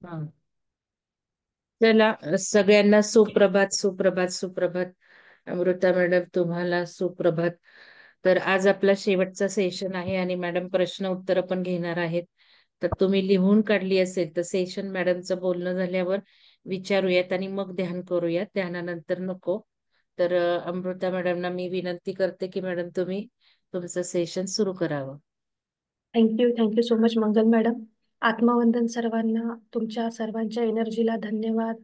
हा. चला, सगळ्यांना सुप्रभात सुप्रभात सुप्रभात. अमृता मॅडम, तुम्हाला सुप्रभात. तर आज आपला शेवटचा सेशन आहे आणि मॅडम प्रश्न उत्तर पण घेणार आहेत. तर तुम्ही लिहून काढली असेल तर सेशन मॅडमचं बोलणं झाल्यावर विचारूयात आणि मग ध्यान करूयात, ध्यानानंतर नको. तर अमृता मॅडमना मी विनंती करते की मॅडम तुम्ही तुमचं सेशन सुरू करावं. थँक्यू सो मच मंगल मॅडम. आत्मवंदन सर्वांना. तुमच्या सर्वांच्या एनर्जीला धन्यवाद.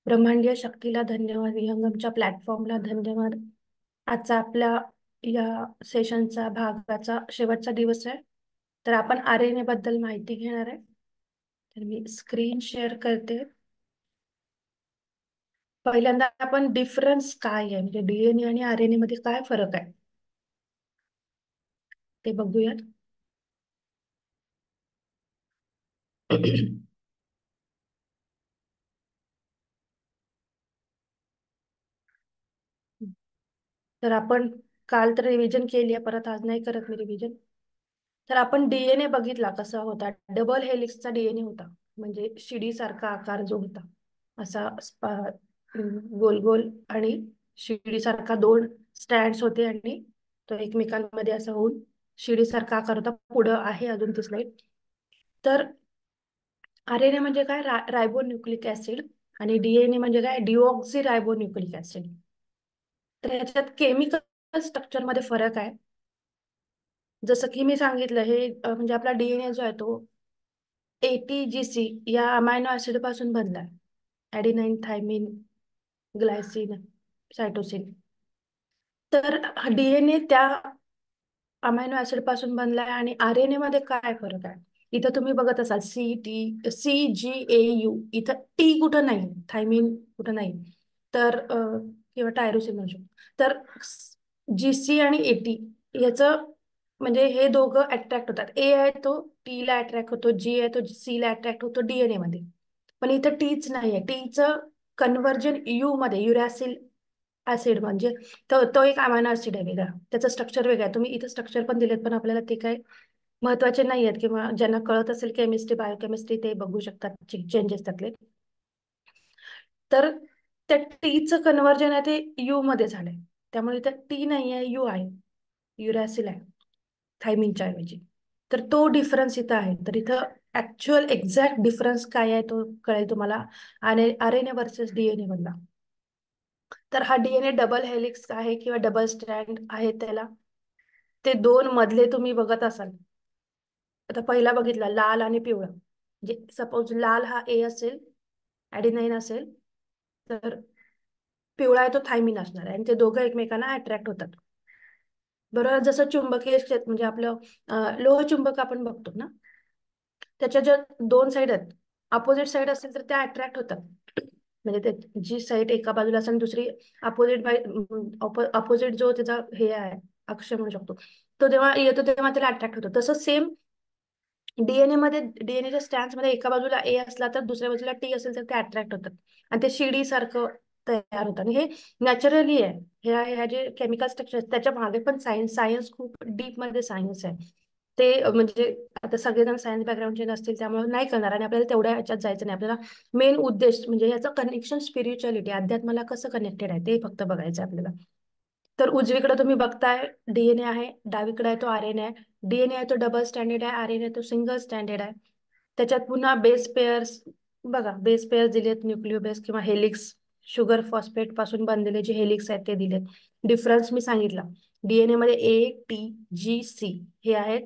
ब्रह्मांडीय शक्तीला धन्यवाद. विहंगमच्या प्लॅटफॉर्मला धन्यवाद. आजचा आपल्या या सेशनचा भागाचा शेवटचा दिवस आहे. तर आपण आरएनए बद्दल माहिती घेणार आहे. तर मी स्क्रीन शेअर करते. पहिल्यांदा आपण डिफरन्स काय आहे, म्हणजे डीएनए आणि आरएनए मध्ये काय फरक आहे ते बघूयात. तर आपण काल तर रिव्हिजन केली आहे, परत आज नाही करत मी रिव्हिजन. तर आपण डीएनए बघितला कसा होता. डबल हेलिक्सचा डीएनए होता, म्हणजे शिडी सारखा आकार जो होता, असा गोल गोल आणि शिडी सारखा दोन स्टँड्स होते आणि तो एकमेकांमध्ये असा होऊन शिडी सारखा आकार होता. पुढं आहे अजून ती स्लाइड. तर आरएनए म्हणजे काय, रायबो न्यूक्लिक ऍसिड. आणि डीएनए म्हणजे काय, डिऑक्सी रायबो न्यूक्लिक ऍसिड. तर याच्यात केमिकल स्ट्रक्चर मध्ये फरक आहे. जसं की मी सांगितलं, हे म्हणजे आपला डीएनए जो आहे तो एटीजीसी या अमायनो ऍसिड पासून बनलाय. ऍडिनाइन, थायमिन, ग्लायसिन, सायटोसिन. तर डीएनए त्या अमायनो ऍसिड पासून बनलाय. आणि आरएनए मध्ये काय फरक आहे, इथं तुम्ही बघत असाल CGAU, इथं टी कुठं नाही, थायमिन कुठं नाही. तर किंवा टायरोसिन म्हणू शकतो. तर GC आणि एटी याचं म्हणजे हे दोघं अट्रॅक्ट होतात. ए आहे तो टी ला अट्रॅक्ट होतो, जी आहे तो सी ला अट्रॅक्ट होतो डीएनए मध्ये. पण इथं टीच नाहीये. टीचं कन्व्हर्जन यू मध्ये, युरॅसिल ऍसिड म्हणजे तो एक अमायनो ऍसिड आहे वेगळा, त्याचं स्ट्रक्चर वेगळं आहे. तुम्ही इथं स्ट्रक्चर पण दिलेत, पण आपल्याला ते काय महत्वाचे नाही आहेत, किंवा ज्यांना कळत असेल केमिस्ट्री बायोकेमिस्ट्री ते बघू शकतात चेंजेस त्यातले. तर त्या टीचं कन्व्हर्जन आहे ते यू मध्ये झालंय, त्यामुळे इथं टी नाही आहे, यू आहे, युरॅसिल आहे थायमिनच्या ऐवजी. तर तो डिफरन्स इथं आहे. तर इथं ऍक्च्युअल एक्झॅक्ट डिफरन्स काय आहे तो कळेल तुम्हाला आरएनए वर्सेस डीएनए मधला. तर हा डीएनए डबल हेलिक्स आहे किंवा डबल स्ट्रँड आहे त्याला. ते दोन मधले तुम्ही बघत असाल. आता पहिला बघितला लाल आणि पिवळा, म्हणजे सपोज लाल हा ए असेल, ऍडिनाइन असेल, तर पिवळा आहे तो थायमिन असणार आहे. आणि ते दोघं एकमेकांना अट्रॅक्ट होतात. बरोबर, जसं चुंबकीय क्षेत्र म्हणजे आपलं लोह चुंबक आपण बघतो ना, त्याच्या ज्या दोन साईड आहेत, अपोजिट साईड असेल तर त्या अट्रॅक्ट होतात. म्हणजे ते जी साईड एका बाजूला असेल दुसरी अपोजिट बाय अपोजिट जो त्याचा हे आहे, अक्ष म्हणू शकतो, तो जेव्हा येतो तेव्हा त्याला अट्रॅक्ट होतो. तसं सेम डीएनए मध्ये, डीएनएच्या स्ट्रँड्स मध्ये एका बाजूला ए असला तर दुसऱ्या बाजूला टी असेल तर ते अट्रॅक्ट होतात आणि ते शिडी सारखं तयार होतं. आणि हे नॅचरली आहे. ह्या जे केमिकल स्ट्रक्चर त्याच्या मागे पण सायन्स खूप डीप मध्ये सायन्स आहे. ते म्हणजे आता सगळेजण सायन्स बॅकग्राऊंडचे नसतील त्यामुळे नाही करणार, आणि आपल्याला तेवढ्या ह्याच्यात जायचं नाही. आपल्याला मेन उद्देश म्हणजे याचं कनेक्शन स्पिरिच्युअलिटी, अध्यात्माला कसं कनेक्टेड आहे ते फक्त बघायचं आपल्याला. तर उजवीकडे तुम्ही बघताय डीएनए आहे, डावीकडे आहे तो आरएनए आहे. डीएनए आहे तो डबल स्टँडर्ड आहे, आरएनए तो सिंगल स्टँडर्ड आहे. त्याच्यात पुन्हा बेस पेअर्स बघा, बेस पेअर्स दिलेत, न्यूक्लिओ बेस किंवा हेलिक्स, शुगर फॉस्फेट पासून बनलेले जे हेलिक्स आहेत ते दिलेत. डिफरन्स मी सांगितला, डीएनए मध्ये ATGC हे आहेत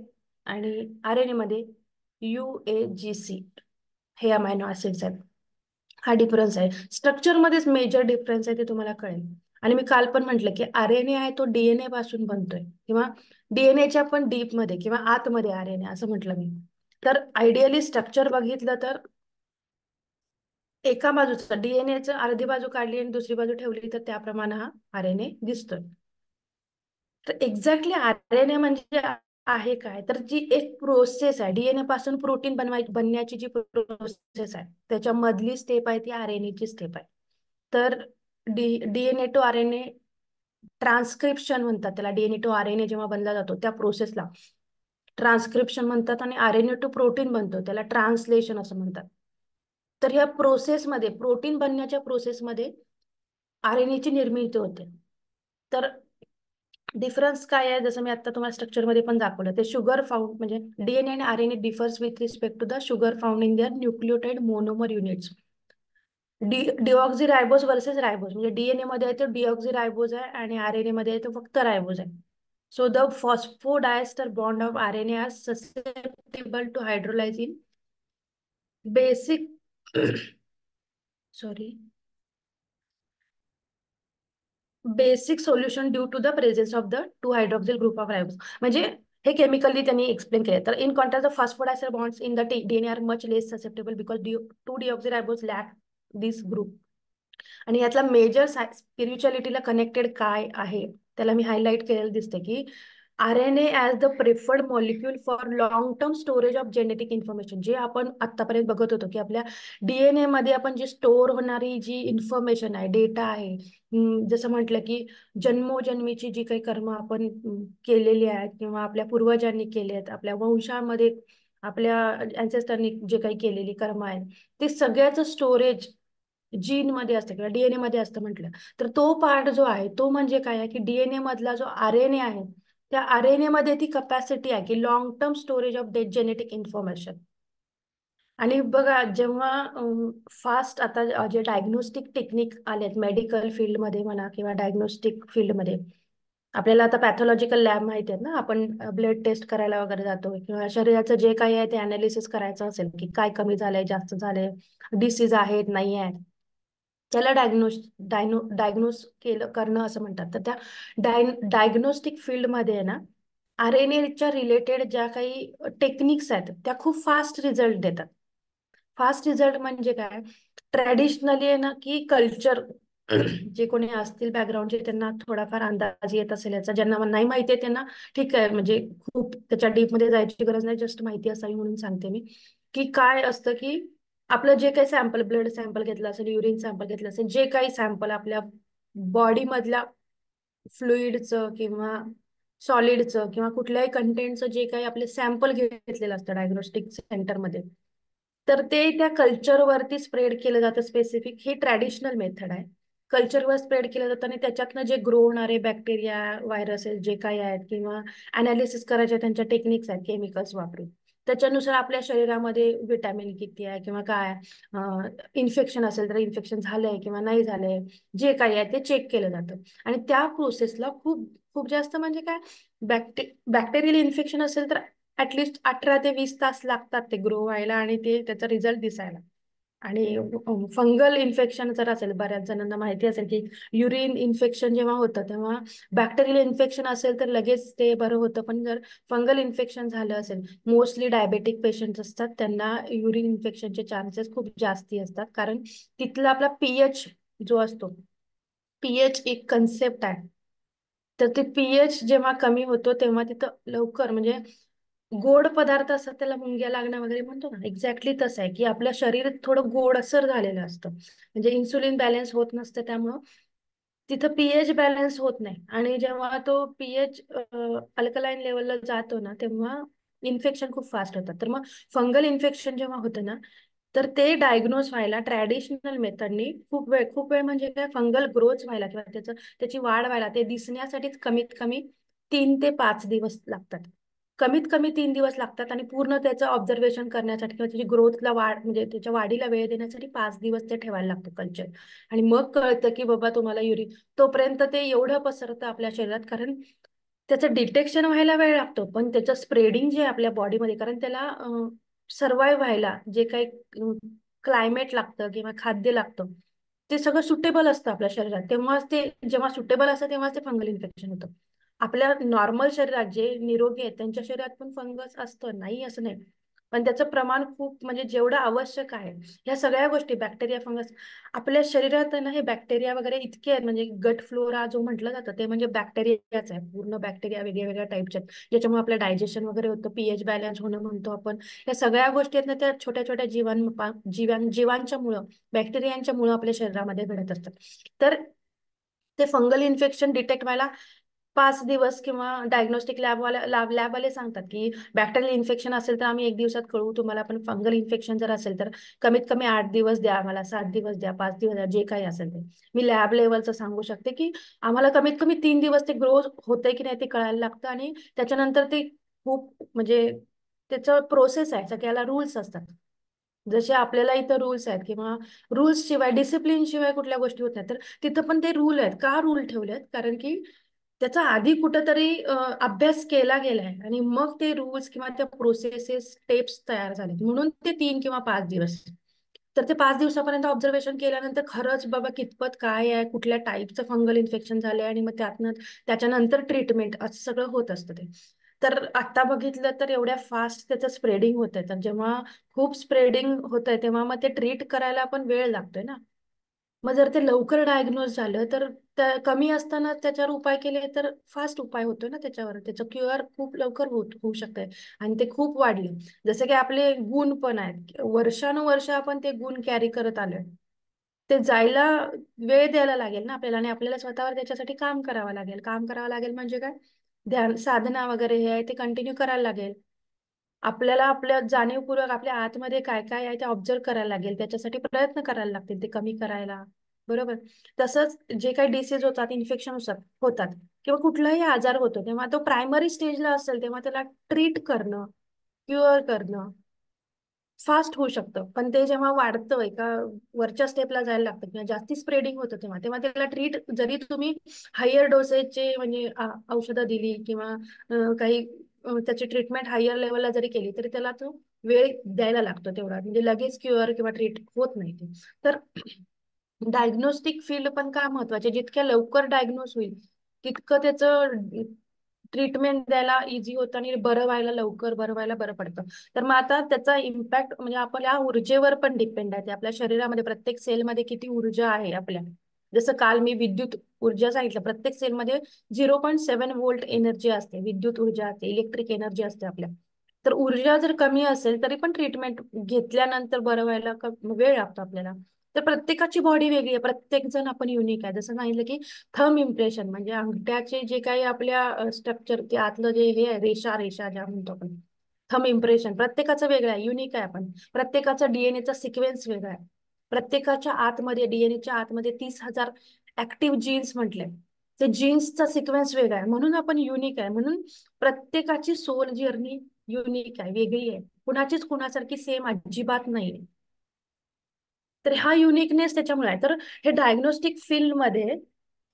आणि आरएनए मध्ये UAGC हे अमायनो ऍसिड्स आहेत. हा डिफरन्स आहे. स्ट्रक्चर मध्येच मेजर डिफरन्स आहे, ते तुम्हाला कळेल. आणि मी काल पण म्हटलं की आरएनए आहे तो डीएनए पासून बनतोय, किंवा डीएनएच्या पण डीप मध्ये किंवा आतमध्ये आरएनए असं म्हटलं मी. तर आयडियली स्ट्रक्चर बघितलं तर एका बाजूचं डीएनएचं अर्धी बाजू काढली आणि दुसरी बाजू ठेवली तर त्याप्रमाणे हा आरएनए दिसतोय. तर एक्झॅक्टली आरएनए म्हणजे आहे काय, तर जी एक प्रोसेस आहे, डीएनए पासून प्रोटीन बनण्याची जी प्रोसेस आहे त्याच्या मधली स्टेप आहे ती आरएनए ची स्टेप आहे. तर डीएनए टू आरएनए ट्रान्सक्रिप्शन म्हणतात त्याला. डीएनए टू आरएनए जेव्हा बनला जातो त्या प्रोसेसला ट्रान्सक्रिप्शन म्हणतात, आणि आरएनए टू प्रोटीन बनतो त्याला ट्रान्सलेशन असं म्हणतात. तर ह्या प्रोसेसमध्ये, प्रोटीन बनण्याच्या प्रोसेसमध्ये RNA ची निर्मिती होते. तर डिफरन्स काय आहे, जसं मी आता तुम्हाला स्ट्रक्चरमध्ये पण दाखवलं, ते शुगर फाउंड म्हणजे DNA आणि RNA differs with respect to the sugar found in their nucleotide monomer units. Deoxy versus ribose, म्हणजे DNA मध्ये आहे तो डिऑक्झी आहे आणि RNA मध्ये आहे तो फक्त रायबोज आहे. So the phosphodiester bond of RNA are susceptible to hydrolyze in basic sorry basic solution due to the presence of the 2 hydroxyl group of ribose. म्हणजे हे केमिकली त्यांनी एक्सप्लेन केले. तर in contrast the phosphodiester bonds in the DNA are much less susceptible because 2 deoxyriboz lack this group. आणि यातला major स्पिरिच्युअलिटीला connected काय आहे त्याला मी हायलाइट केलेलं दिसते की RNA as the preferred molecule for long term storage of genetic information. जे आपण आतापर्यंत बघत होतो की आपल्या DNA मध्ये आपण जी स्टोअर होणारी जी इन्फॉर्मेशन आहे, डेटा आहे, जसं म्हटलं की जन्मोजन्मीची जी काही कर्म आपण केलेली आहेत किंवा आपल्या पूर्वजांनी केली आहेत, आपल्या वंशामध्ये आपल्या अँसेस्टरनी जे काही केलेली कर्म आहेत, ते सगळ्याचं स्टोरेज जीन मध्ये असतं किंवा DNA मध्ये असतं म्हटलं तर तो पार्ट जो आहे तो म्हणजे काय आहे की DNA मधला जो RNA आहे त्या RNA मध्ये ती कपॅसिटी आहे की long term storage of genetic information. आणि बघा जेव्हा फास्ट आता जे डायग्नोस्टिक टेक्निक आलेत मेडिकल फील्डमध्ये म्हणा किंवा डायग्नोस्टिक फील्डमध्ये, आपल्याला आता पॅथॉलॉजिकल लॅब माहिती आहेत ना, आपण ब्लड टेस्ट करायला वगैरे जातो किंवा शरीराचं जे काही आहे ते अनालिसिस करायचं असेल की काय कमी झालंय, जास्त झालंय, डिसीज आहेत नाही आहेत, त्याला डायग्नोस केलं करणं असं म्हणतात. तर त्या डायग्नोस्टिक फील्डमध्ये आहे ना RNA रिलेटेड ज्या काही टेक्निक्स आहेत त्या खूप फास्ट रिझल्ट देतात. फास्ट रिझल्ट म्हणजे काय, ट्रॅडिशनली आहे ना की कल्चर जे कोणी असतील बॅकग्राऊंडचे त्यांना थोडाफार अंदाज येत असेल याचा, ज्यांना नाही माहिती आहे त्यांना ठीक आहे, म्हणजे खूप त्याच्या डीप मध्ये जायची गरज नाही, जस्ट माहिती असावी म्हणून सांगते मी की काय असतं की आपलं जे काही सॅम्पल, ब्लड सॅम्पल घेतलं असेल, युरिन सॅम्पल घेतलं असेल, जे काही सॅम्पल आपल्या बॉडी मधल्या फ्लुइडचं किंवा सॉलिडचं किंवा कुठल्याही कंटेंटचं जे काही आपले सॅम्पल घेतलेलं असतं डायग्नोस्टिक सेंटरमध्ये, तर ते त्या कल्चरवरती स्प्रेड केलं जातं. स्पेसिफिक ही ट्रॅडिशनल मेथड आहे. कल्चरवर स्प्रेड केलं जातं आणि त्याच्यातनं जे ग्रो होणारे बॅक्टेरिया, व्हायरसेस जे काही आहेत किंवा अनालिसिस करायचे त्यांच्या टेक्निक्स आहेत केमिकल्स वापरून, त्याच्यानुसार आपल्या शरीरामध्ये विटॅमिन किती आहे किंवा काय इन्फेक्शन असेल तर इन्फेक्शन झालंय किंवा नाही झालंय, जे काही आहे ते चेक केलं जातं. आणि त्या प्रोसेसला खूप खूप जास्त म्हणजे काय, बॅक्टेरियल इन्फेक्शन असेल तर ऍटलिस्ट 18 ते 20 तास लागतात ते ग्रो व्हायला आणि ते त्याचा रिझल्ट दिसायला. आणि फंगल इन्फेक्शन जर असेल, बऱ्याच जणांना माहिती असेल की युरिन इन्फेक्शन जेव्हा होतं तेव्हा बॅक्टेरियल इन्फेक्शन असेल तर लगेच ते बरं होतं, पण जर फंगल इन्फेक्शन झालं असेल, मोस्टली डायबेटिक पेशंट असतात त्यांना युरिन इन्फेक्शनचे चान्सेस खूप जास्ती असतात. कारण तिथला आपला पीएच जो असतो, पीएच एक कन्सेप्ट आहे, तर ते पीएच जेव्हा कमी होतो तेव्हा तिथं लवकर म्हणजे गोड पदार्थ असतात त्याला मुंग्या लागणं वगैरे म्हणतो ना, एक्झॅक्टली तसं आहे की आपलं शरीर थोडं गोडसर झालेलं असतं, म्हणजे इन्सुलिन बॅलन्स होत नसतं, त्यामुळं तिथं पीएच बॅलन्स होत नाही. आणि जेव्हा तो पीएच अल्कलाईन लेवलला जातो ना तेव्हा इन्फेक्शन खूप फास्ट होतात. तर मग फंगल इन्फेक्शन जेव्हा होतं ना तर ते डायग्नोज व्हायला ट्रॅडिशनल मेथडनी खूप वेळ म्हणजे काय, फंगल ग्रोथ व्हायला किंवा त्याची वाढ व्हायला ते दिसण्यासाठीच कमीत कमी 3 ते 5 दिवस लागतात. कमीत कमी 3 दिवस लागतात आणि पूर्ण त्याचं ऑब्झर्वेशन करण्यासाठी किंवा त्याची ग्रोथला वाढ म्हणजे त्याच्या वाढीला वेळ देण्यासाठी 5 दिवस ते ठेवायला लागतं कल्चर. आणि मग कळतं की बाबा तुम्हाला युरिन, तोपर्यंत ते एवढं पसरतं आपल्या शरीरात कारण त्याचं डिटेक्शन व्हायला वेळ लागतो, पण त्याचं स्प्रेडिंग जे आहे आपल्या बॉडीमध्ये, कारण त्याला सर्वाईव्ह व्हायला जे काही क्लायमेट लागतं किंवा खाद्य लागतं ते सगळं सुटेबल असतं आपल्या शरीरात, तेव्हाच ते जेव्हा सुटेबल असतं तेव्हाच ते फंगल इन्फेक्शन होतं. आपल्या नॉर्मल शरीरात जे निरोगी आहेत त्यांच्या शरीरात पण फंगस असतं, नाही असं नाही, पण त्याचं प्रमाण खूप म्हणजे जेवढं आवश्यक आहे. ह्या सगळ्या गोष्टी बॅक्टेरिया, फंगस आपल्या शरीरात आहे ना, हे बॅक्टेरिया वगैरे इतके आहेत, म्हणजे गट फ्लोरा जो म्हटलं जातं ते म्हणजे बॅक्टेरियाच आहे, पूर्ण बॅक्टेरिया वेगळ्या वेगळ्या टाईपचे आहेत, ज्याच्यामुळे आपलं डायजेशन वगैरे होतं, पीएच बॅलन्स होणं म्हणतो आपण. या सगळ्या गोष्टी आहेत ना त्या छोट्या छोट्या जीवांच्या मुळे, बॅक्टेरियांच्या मुळे आपल्या शरीरामध्ये घडत असतात. तर ते फंगल इन्फेक्शन डिटेक्ट व्हायला 5 दिवस किंवा डायग्नोस्टिक लॅबवाले सांगतात की बॅक्टेरियल इन्फेक्शन असेल तर आम्ही 1 दिवसात कळवू तुम्हाला, पण फंगल इन्फेक्शन जर असेल तर कमीत कमी 8 दिवस द्या आम्हाला, 7 दिवस द्या, 5 दिवस द्या, जे काही असेल ते. मी लॅब लेवलचं सांगू शकते की आम्हाला कमीत कमी 3 दिवस ते ग्रो होतंय की नाही ते कळायला लागतं, आणि त्याच्यानंतर ते खूप म्हणजे त्याचं प्रोसेस आहे, सगळ्याला रूल्स असतात. जसे आपल्याला इथं रूल्स आहेत किंवा रूल्स शिवाय डिसिप्लिन शिवाय कुठल्या गोष्टी होत नाही, तर तिथं पण ते रूल आहेत. का रूल ठेवले आहेत? कारण की त्याचा आधी कुठंतरी अभ्यास केला गेलाय आणि मग ते रूल्स किंवा त्या प्रोसेसेस स्टेप्स तयार झाले, म्हणून ते 3 किंवा 5 दिवस. तर ते 5 दिवसापर्यंत ऑब्झर्वेशन केल्यानंतर खरंच बाबा कितपत काय आहे, कुठल्या टाईपचं फंगल इन्फेक्शन झालंय, आणि मग त्याच्यानंतर ट्रीटमेंट असं सगळं होत असतं ते. तर आता बघितलं तर एवढ्या फास्ट त्याचं स्प्रेडिंग होत आहे, तर जेव्हा खूप स्प्रेडिंग होत आहे तेव्हा मग ते ट्रीट करायला पण वेळ लागतोय ना. मग जर ते लवकर डायग्नोज झालं तर कमी असताना त्याच्यावर उपाय केले तर फास्ट उपाय होतो ना त्याच्यावर, त्याचं क्युअर खूप लवकर होऊ शकतंय. आणि ते खूप वाढले. जसं की आपले गुण पण आहेत, वर्षानुवर्ष आपण ते गुण कॅरी करत आलोय. ते जायला वेळ द्यायला लागेल ना आपल्याला, आणि आपल्याला स्वतःवर त्याच्यासाठी काम करावं लागेल. काम करावं लागेल म्हणजे काय, ध्यान साधना वगैरे हे आहे ते कंटिन्यू करायला लागेल. आपल्याला आपल्या जाणीवपूर्वक आपल्या आतमध्ये काय काय आहे ते ऑब्झर्व करायला लागेल, त्याच्यासाठी प्रयत्न करायला लागतील ते कमी करायला. बरोबर. तसंच जे काही डिसीज होतात, इन्फेक्शन होतात किंवा कुठलाही आजार होतो, तेव्हा तो प्रायमरी स्टेजला असेल तेव्हा त्याला ट्रीट करणं, क्युअर करणं फास्ट होऊ शकतं. पण ते जेव्हा वाढतं एका वरच्या स्टेपला जायला लागतं किंवा जास्ती स्प्रेडिंग होतं, तेव्हा तेव्हा त्याला ट्रीट जरी तुम्ही हायर डोसेजचे म्हणजे औषधं दिली किंवा काही त्याची ट्रीटमेंट हायर लेवलला जरी केली तरी त्याला तो वेळ द्यायला लागतो तेवढा, म्हणजे लगेच क्युअर किंवा ट्रीट होत नाही ते. तर डायग्नोस्टिक फील्ड पण का महत्वाचे, जितक्या लवकर डायग्नोस होईल तितकं त्याचं ट्रीटमेंट द्यायला इझी होतं आणि बरं व्हायला बरं पडतं. तर मग आता त्याचा इम्पॅक्ट म्हणजे आपल्या ऊर्जेवर पण डिपेंड आहे. ते आपल्या शरीरामध्ये प्रत्येक सेलमध्ये किती ऊर्जा आहे आपल्या. जसं काल मी विद्युत ऊर्जा सांगितलं, प्रत्येक सेलमध्ये 0.7 व्होल्ट एनर्जी असते, विद्युत ऊर्जा असते, इलेक्ट्रिक एनर्जी असते आपल्या. तर ऊर्जा जर कमी असेल तरी पण ट्रीटमेंट घेतल्यानंतर बरं व्हायला वेळ लागतो आपल्याला. तर प्रत्येकाची बॉडी वेगळी आहे, प्रत्येक जण आपण युनिक आहे. जसं सांगितलं की थंब इम्प्रेशन म्हणजे अंगठ्याचे जे काही आपल्या स्ट्रक्चर, ते आतलं जे हे आहे, रेषा रेषा ज्या म्हणतो आपण, थंब इम्प्रेशन प्रत्येकाचं वेगळं आहे, युनिक आहे. आपण प्रत्येकाचा डीएनएचा सिक्वेन्स वेगळा आहे. प्रत्येकाच्या आतमध्ये, डीएनएच्या आतमध्ये 30,000 ऍक्टिव्ह जीन्स म्हटले, ते जीन्सचा सिक्वेन्स वेगळा आहे, म्हणून आपण युनिक आहे. म्हणून प्रत्येकाची सोल जर्नी युनिक आहे, वेगळी आहे. कुणाचीच कुणासारखी सेम अजिबात नाही. तर हा युनिकनेस त्याच्यामुळे आहे. तर हे डायग्नोस्टिक फील्डमध्ये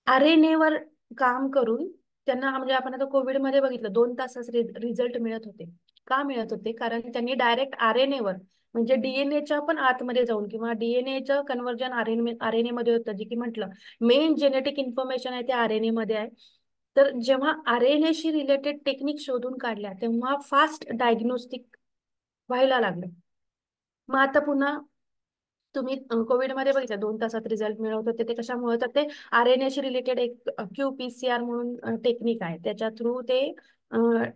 RNA वर काम करून त्यांना, म्हणजे आपण आता कोविडमध्ये बघितलं 2 तासात रिझल्ट मिळत होते. का मिळत होते? कारण त्यांनी डायरेक्ट RNA वर म्हणजे डीएनएच्या पण आतमध्ये जाऊन किंवा डीएनएचं कन्व्हर्जन आरएनए मध्ये होतं, जे की म्हटलं मेन जेनेटिक इन्फॉर्मेशन आहे ते RNA मध्ये आहे. तर जेव्हा RNA शी रिलेटेड टेक्निक शोधून काढल्या तेव्हा फास्ट डायग्नोस्टिक व्हायला लागलं. मग आता पुन्हा तुम्ही कोविडमध्ये बघितलं 2 तासात रिझल्ट मिळवत होते, ते कशामुळे? तर ते RNA शी रिलेटेड एक QPCR म्हणून टेक्निक आहे, त्याच्या थ्रू ते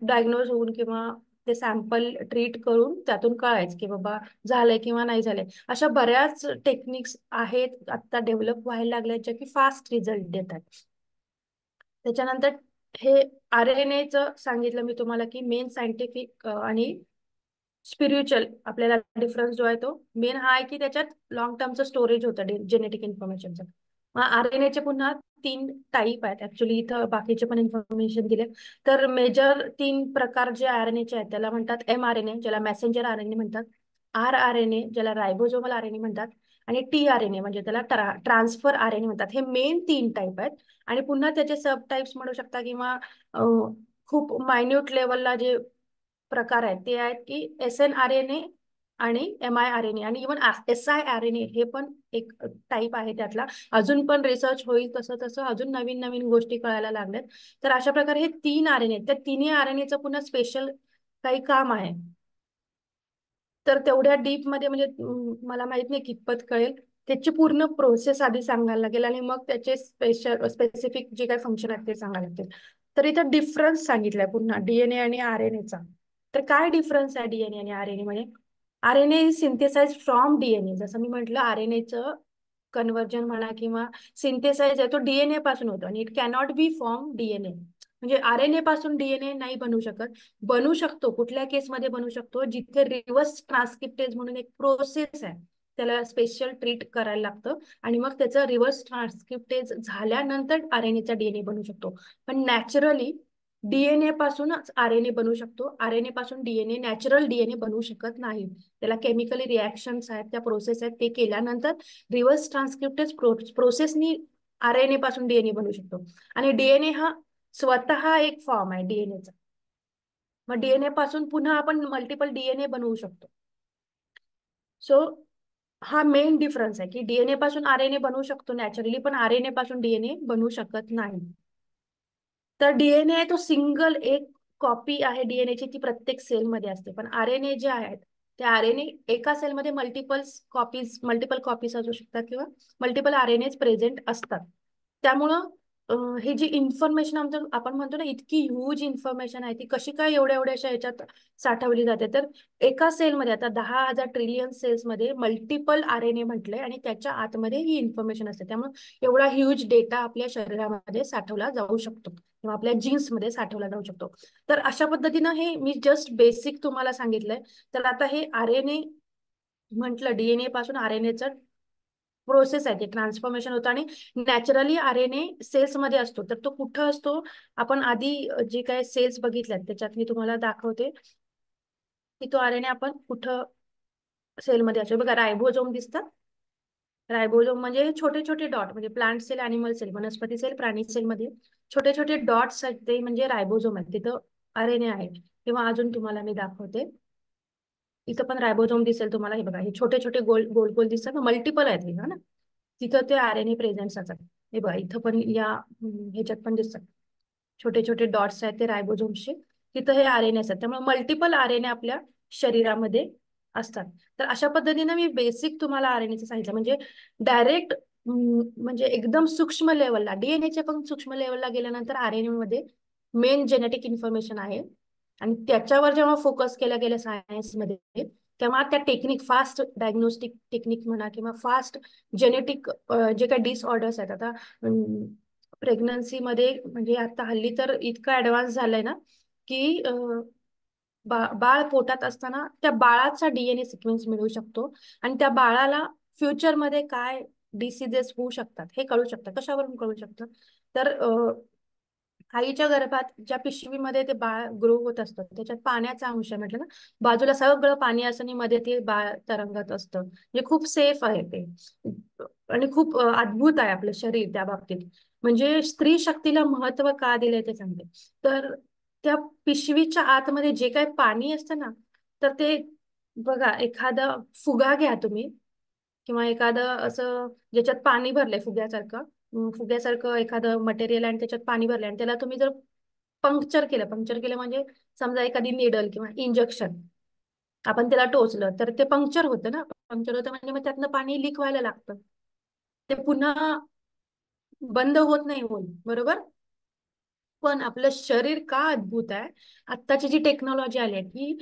डायग्नोज होऊन किंवा ते सॅम्पल ट्रीट करून त्यातून कळायचं की बाबा झालंय किंवा नाही झालंय. अशा बऱ्याच टेक्निक्स आहेत आता डेव्हलप व्हायला लागल्या ज्या की फास्ट रिझल्ट देतात. त्याच्यानंतर हे RNAचं सांगितलं मी तुम्हाला की मेन सायंटिफिक आणि स्पिरिच्युअल आपल्याला डिफरन्स जो आहे तो मेन हा आहे की त्याच्यात लॉंग टर्मचं स्टोरेज होतं जेनेटिक इन्फॉर्मेशनचं. मग RNAचे पुन्हा 3 टाईप आहेत ऍक्च्युली, इथं बाकीचे पण इन्फॉर्मेशन दिले. तर मेजर 3 प्रकार जे RNAचे आहेत त्याला म्हणतात mRNA, ज्याला मेसेंजर RNA म्हणतात, rRNA ज्याला रायबोझोमल RNA म्हणतात, आणि tRNA म्हणजे त्याला ट्रान्सफर RNA म्हणतात. हे मेन 3 टाईप आहेत. आणि पुन्हा त्याचे सब टाईप्स म्हणू शकता किंवा खूप मायन्यूट लेवलला जे प्रकार आहेत ते आहेत की SNRNA आणि mRNA आणि इव्हन siRNA हे पण एक टाईप आहे त्यातला. अजून पण रिसर्च होईल तसं तसं अजून नवीन नवीन गोष्टी कळायला लागल्यात. तर अशा प्रकारे हे 3 RNA आहेत. त्या तिन्ही RNAचं पुन्हा स्पेशल काही काम आहे. तर तेवढ्या डीप मध्ये म्हणजे मला माहित नाही कितपत कळेल. त्याची पूर्ण प्रोसेस आधी सांगायला लागेल आणि मग त्याचे स्पेसिफिक जे काही फंक्शन आहेत ते सांगायला लागतील. तर इथं डिफरन्स सांगितलाय पुन्हा डीएनए आणि RNAचा. तर काय डिफरन्स आहे डीएनए आणि RNA मध्ये? RNA सिंथेसाइज फ्रॉम डीएनए, जसं मी म्हटलं RNAचं कन्व्हर्जन म्हणा किंवा सिंथेसाइज आहे तो डीएनए पासून होतो आणि it cannot be form DNA. म्हणजे RNA पासून DNA नाही बनू शकत. बनू शकतो, कुठल्या केसमध्ये बनू शकतो, जिथे रिव्हर्स ट्रान्सक्रिप्टेज म्हणून एक प्रोसेस आहे, त्याला स्पेशल ट्रीट करायला लागतं आणि मग त्याचं रिव्हर्स ट्रान्सक्रिप्टेज झाल्यानंतर RNA चा DNA बनू शकतो. पण नॅचरली DNA पासूनच RNA बनू शकतो. RNA पासून DNA, नॅचरल DNA बनू शकत नाही. त्याला केमिकली रिॲक्शन्स आहेत, त्या प्रोसेस आहेत, ते केल्यानंतर रिव्हर्स ट्रान्सक्रिप्टेज प्रोसेसनी RNA पासून DNA बनू शकतो. आणि DNA हा स्वतः एक फॉर्म आहे डीएनएचा. मग डीएनए पासून पुन्हा आपण मल्टिपल डीएनए बनवू शकतो. सो हा मेन डिफरन्स आहे की डीएनए पासून RNA बनवू शकतो नॅचरली, पण RNA पासून डीएनए बनवू शकत नाही. तर डीएनए तो सिंगल एक कॉपी आहे डीएनएची, ती प्रत्येक सेलमध्ये असते. पण RNA जे आहेत ते RNA एका सेलमध्ये मल्टिपल कॉपीज असू शकतात किंवा मल्टिपल RNA प्रेझेंट असतात. त्यामुळं ही जी इन्फॉर्मेशन आपण म्हणतो ना, इतकी ह्यूज इन्फॉर्मेशन आहे, ती कशी काय एवढ्या एवढ्याशा ह्याच्यात साठवली जाते. तर एका सेलमध्ये आता 10,000 ट्रिलियन सेल्समध्ये मल्टिपल RNA म्हटलंय आणि त्याच्या आतमध्ये ही इन्फॉर्मेशन असते. त्यामुळे एवढा ह्यूज डेटा आपल्या शरीरामध्ये साठवला जाऊ शकतो किंवा आपल्या जीन्समध्ये साठवला जाऊ शकतो. तर अशा पद्धतीनं हे मी जस्ट बेसिक तुम्हाला सांगितलंय. तर आता हे RNA म्हटलं, डीएनए पासून RNAचं प्रोसेस आहे, ते ट्रान्सफॉर्मेशन होतं आणि नॅचरली RNA सेल्स मध्ये असतो. तर तो कुठं असतो, आपण आधी जे काही सेल्स बघितल्यात त्याच्यात मी तुम्हाला दाखवते की तो RNA आपण कुठं सेलमध्ये असतो. बघा, रायबोझोम दिसतात. रायबोझोम म्हणजे छोटे छोटे डॉट, म्हणजे प्लांट सेल, अॅनिमल सेल, वनस्पती सेल, प्राणी सेल मध्ये छोटे छोटे डॉट्स आहेत, ते म्हणजे रायबोझोम आहेत. तिथं RNA आहे. किंवा अजून तुम्हाला मी दाखवते, इथं पण रायबोझोम दिसेल तुम्हाला. हे बघा, हे छोटे छोटे गोल गोल गोल दिसतात ना, मल्टिपल आहेत हे ना, तिथं ते RNA प्रेझेंट असतात. हे बघा, इथं पण या ह्याच्यात पण दिसतात छोटे छोटे डॉट्स आहेत, ते रायबोझोम्सचे. तिथं हे RNA असतात. त्यामुळे मल्टिपल RNA आपल्या शरीरामध्ये असतात. तर अशा पद्धतीने मी बेसिक तुम्हाला RNAचं सांगितलं. म्हणजे डायरेक्ट म्हणजे एकदम सूक्ष्म लेवलला, डीएनएच्या पण सूक्ष्म लेवलला गेल्यानंतर RNA मध्ये मेन जेनेटिक इन्फॉर्मेशन आहे. आणि त्याच्यावर जेव्हा फोकस केला गेला सायन्समध्ये, तेव्हा त्या टेक्निक, फास्ट डायग्नोस्टिक टेक्निक म्हणा किंवा फास्ट जेनेटिक जे काही डिसऑर्डर्स आहेत, आता प्रेग्नन्सीमध्ये म्हणजे आता हल्ली तर इतकं ऍडव्हान्स झालंय ना की बाळ पोटात असताना त्या बाळाचा DNA सिक्वेन्स मिळू शकतो आणि त्या बाळाला फ्युचरमध्ये काय डिसिजेस होऊ शकतात हे कळू शकतं. कशावरून कळू शकतं, तर आईच्या गर्भात ज्या पिशवीमध्ये ते बाळ ग्रो होत असतं, त्याच्यात पाण्याचा अंश आहे म्हटलं ना, बाजूला सगळं पाणी असं आणि मध्ये ते बाळ तरंगत असतं. म्हणजे खूप सेफ आहे ते आणि खूप अद्भुत आहे आपलं शरीर त्या बाबतीत. म्हणजे स्त्री शक्तीला महत्व का दिलंय ते सांगते. तर त्या पिशवीच्या आतमध्ये जे काही पाणी असतं ना, तर ते बघा, एखादा फुगा घ्या तुम्ही किंवा एखादं असं ज्याच्यात पाणी भरलंय फुग्यासारखं एखादं मटेरियल आणि त्याच्यात पाणी भरलंय आणि त्याला तुम्ही जर पंक्चर केलं म्हणजे समजा एखादी निडल किंवा इंजेक्शन आपण त्याला टोचलं, तर ते पंक्चर होतं ना. पंक्चर होतं म्हणजे मग त्यातनं पाणी लीक व्हायला लागतं. ते पुन्हा बंद होत नाही होल, बरोबर. पण आपलं शरीर का अद्भुत आहे, आत्ताची जी टेक्नॉलॉजी आली आहे की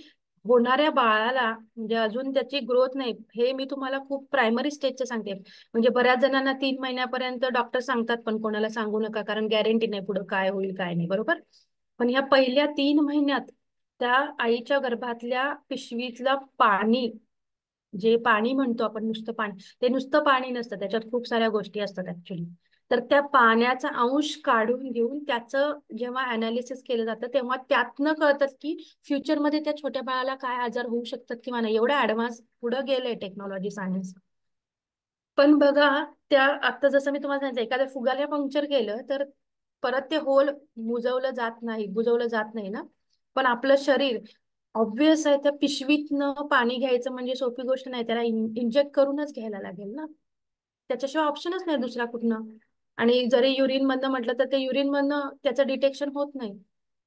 होणाऱ्या बाळाला म्हणजे अजून त्याची ग्रोथ नाही, हे मी तुम्हाला खूप प्रायमरी स्टेजचं सांगते. म्हणजे बऱ्याच जणांना 3 महिन्यापर्यंत डॉक्टर सांगतात, पण कोणाला सांगू नका कारण गॅरंटी नाही पुढे काय होईल काय नाही, बरोबर. पण ह्या पहिल्या 3 महिन्यात त्या आईच्या गर्भातल्या पिशवीतलं पाणी, जे पाणी म्हणतो आपण नुसतं पाणी, ते नुसतं पाणी नसतं, त्याच्यात खूप साऱ्या गोष्टी असतात ऍक्च्युली. तर त्या पाण्याचा अंश काढून घेऊन त्याचं जेव्हा अनालिसिस केलं जातं, तेव्हा त्यातनं कळतात की फ्युचरमध्ये त्या छोट्या बाळाला काय आजार होऊ शकतात किंवा नाही. एवढं ऍडव्हान्स पुढे गेलंय टेक्नॉलॉजी, सायन्स. पण बघा, त्या आता जसं मी तुम्हाला सांगितलं, एखाद्या फुगाला पंक्चर केलं तर परत ते होल बुजवलं जात नाही ना. पण आपलं शरीर ऑब्विस आहे, त्या पिशवीतनं पाणी घ्यायचं म्हणजे सोपी गोष्ट नाही, त्याला इंजेक्ट करूनच घ्यायला लागेल ना. त्याच्याशिवाय ऑप्शनच नाही दुसरा कुठनं. आणि जरी युरिन मधनं म्हटलं तर ते युरिन मधनं त्याचं डिटेक्शन होत नाही,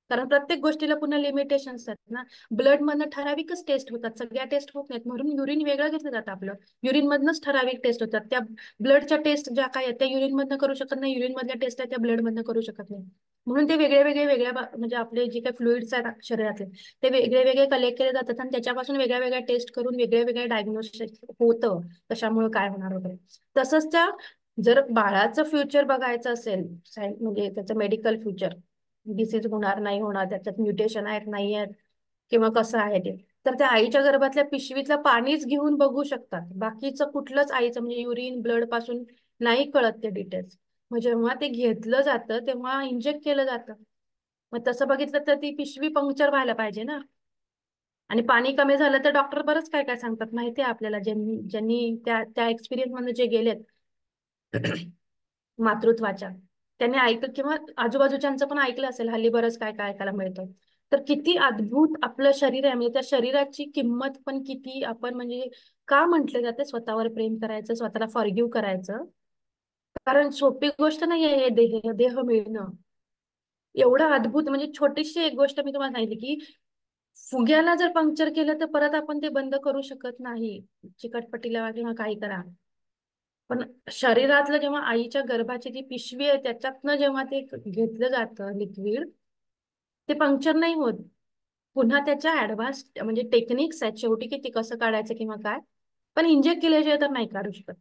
कारण प्रत्येक गोष्टीला पुन्हा लिमिटेशन्स आहेत ना. ब्लड मधनं ठराविकच टेस्ट होतात, सगळ्या टेस्ट होत नाहीत, म्हणून युरिन वेगळं घेतलं जातं आपलं. युरिन मधनच ठराविक टेस्ट होतात. त्या ब्लडच्या टेस्ट ज्या काय आहेत त्या युरिन मधनं करू शकत नाही, युरिन मधल्या टेस्ट आहेत त्या ब्लड मधनं करू शकत नाही. म्हणून ते म्हणजे आपले जे काही फ्लुइड्स आहेत शरीरातले, ते वेगळे वेगळे कलेक्ट केले जातात आणि त्याच्यापासून वेगळ्या वेगळ्या टेस्ट करून वेगळे वेगळे डायग्नोसिस होतं कशामुळे काय होणार वगैरे. तसंच त्या जर बाळाचं फ्युचर बघायचं असेल, म्हणजे त्याचं मेडिकल फ्युचर, डिसीज होणार नाही होणार, त्याच्यात म्युटेशन आहेत नाही आहेत किंवा कसं आहे ते. तर त्या आईच्या गर्भातल्या पिशवीतलं पाणीच घेऊन बघू शकतात, बाकीचं कुठलंच आईचं म्हणजे युरिन ब्लड पासून नाही कळत ते डिटेल्स. मग जेव्हा ते घेतलं जातं तेव्हा इंजेक्ट केलं जातं. मग तसं बघितलं तर ती पिशवी पंक्चर व्हायला पाहिजे ना. आणि पाणी कमी झालं तर डॉक्टर बरंच काय काय सांगतात माहिती आहे आपल्याला, ज्यांनी ज्यांनी त्या त्या एक्सपिरियन्स मध्ये जे गेलेत मातृत्वाच्या, त्यांनी ऐकलं किंवा आजूबाजूच्यांचं पण ऐकलं असेल, हल्ली बरंच काय काय ऐकायला मिळतं. तर किती अद्भुत आपलं शरीर आहे, म्हणजे त्या शरीराची किंमत पण किती आपण म्हणजे का म्हटले जाते स्वतःवर प्रेम करायचं, स्वतःला फॉरगिव्ह करायचं. कारण सोपी गोष्ट नाही आहे हे देह देह मिळणं. एवढं अद्भुत म्हणजे छोटीशी एक गोष्ट मी तुम्हाला सांगितली की फुग्याला जर पंक्चर केलं तर परत आपण ते बंद करू शकत नाही, चिकटपट्टीला किंवा काही करा. पण शरीरातलं जेव्हा आईच्या गर्भाची जी पिशवी आहे त्याच्यातनं जेव्हा ते घेतलं जातं लिक्विड, ते पंक्चर नाही होत. पुन्हा त्याच्या ऍडव्हान्स म्हणजे टेक्निक्स आहेत शेवटी की ते कसं काढायचं किंवा काय, पण इंजेक्ट केल्याशिवाय तर नाही काढू शकत.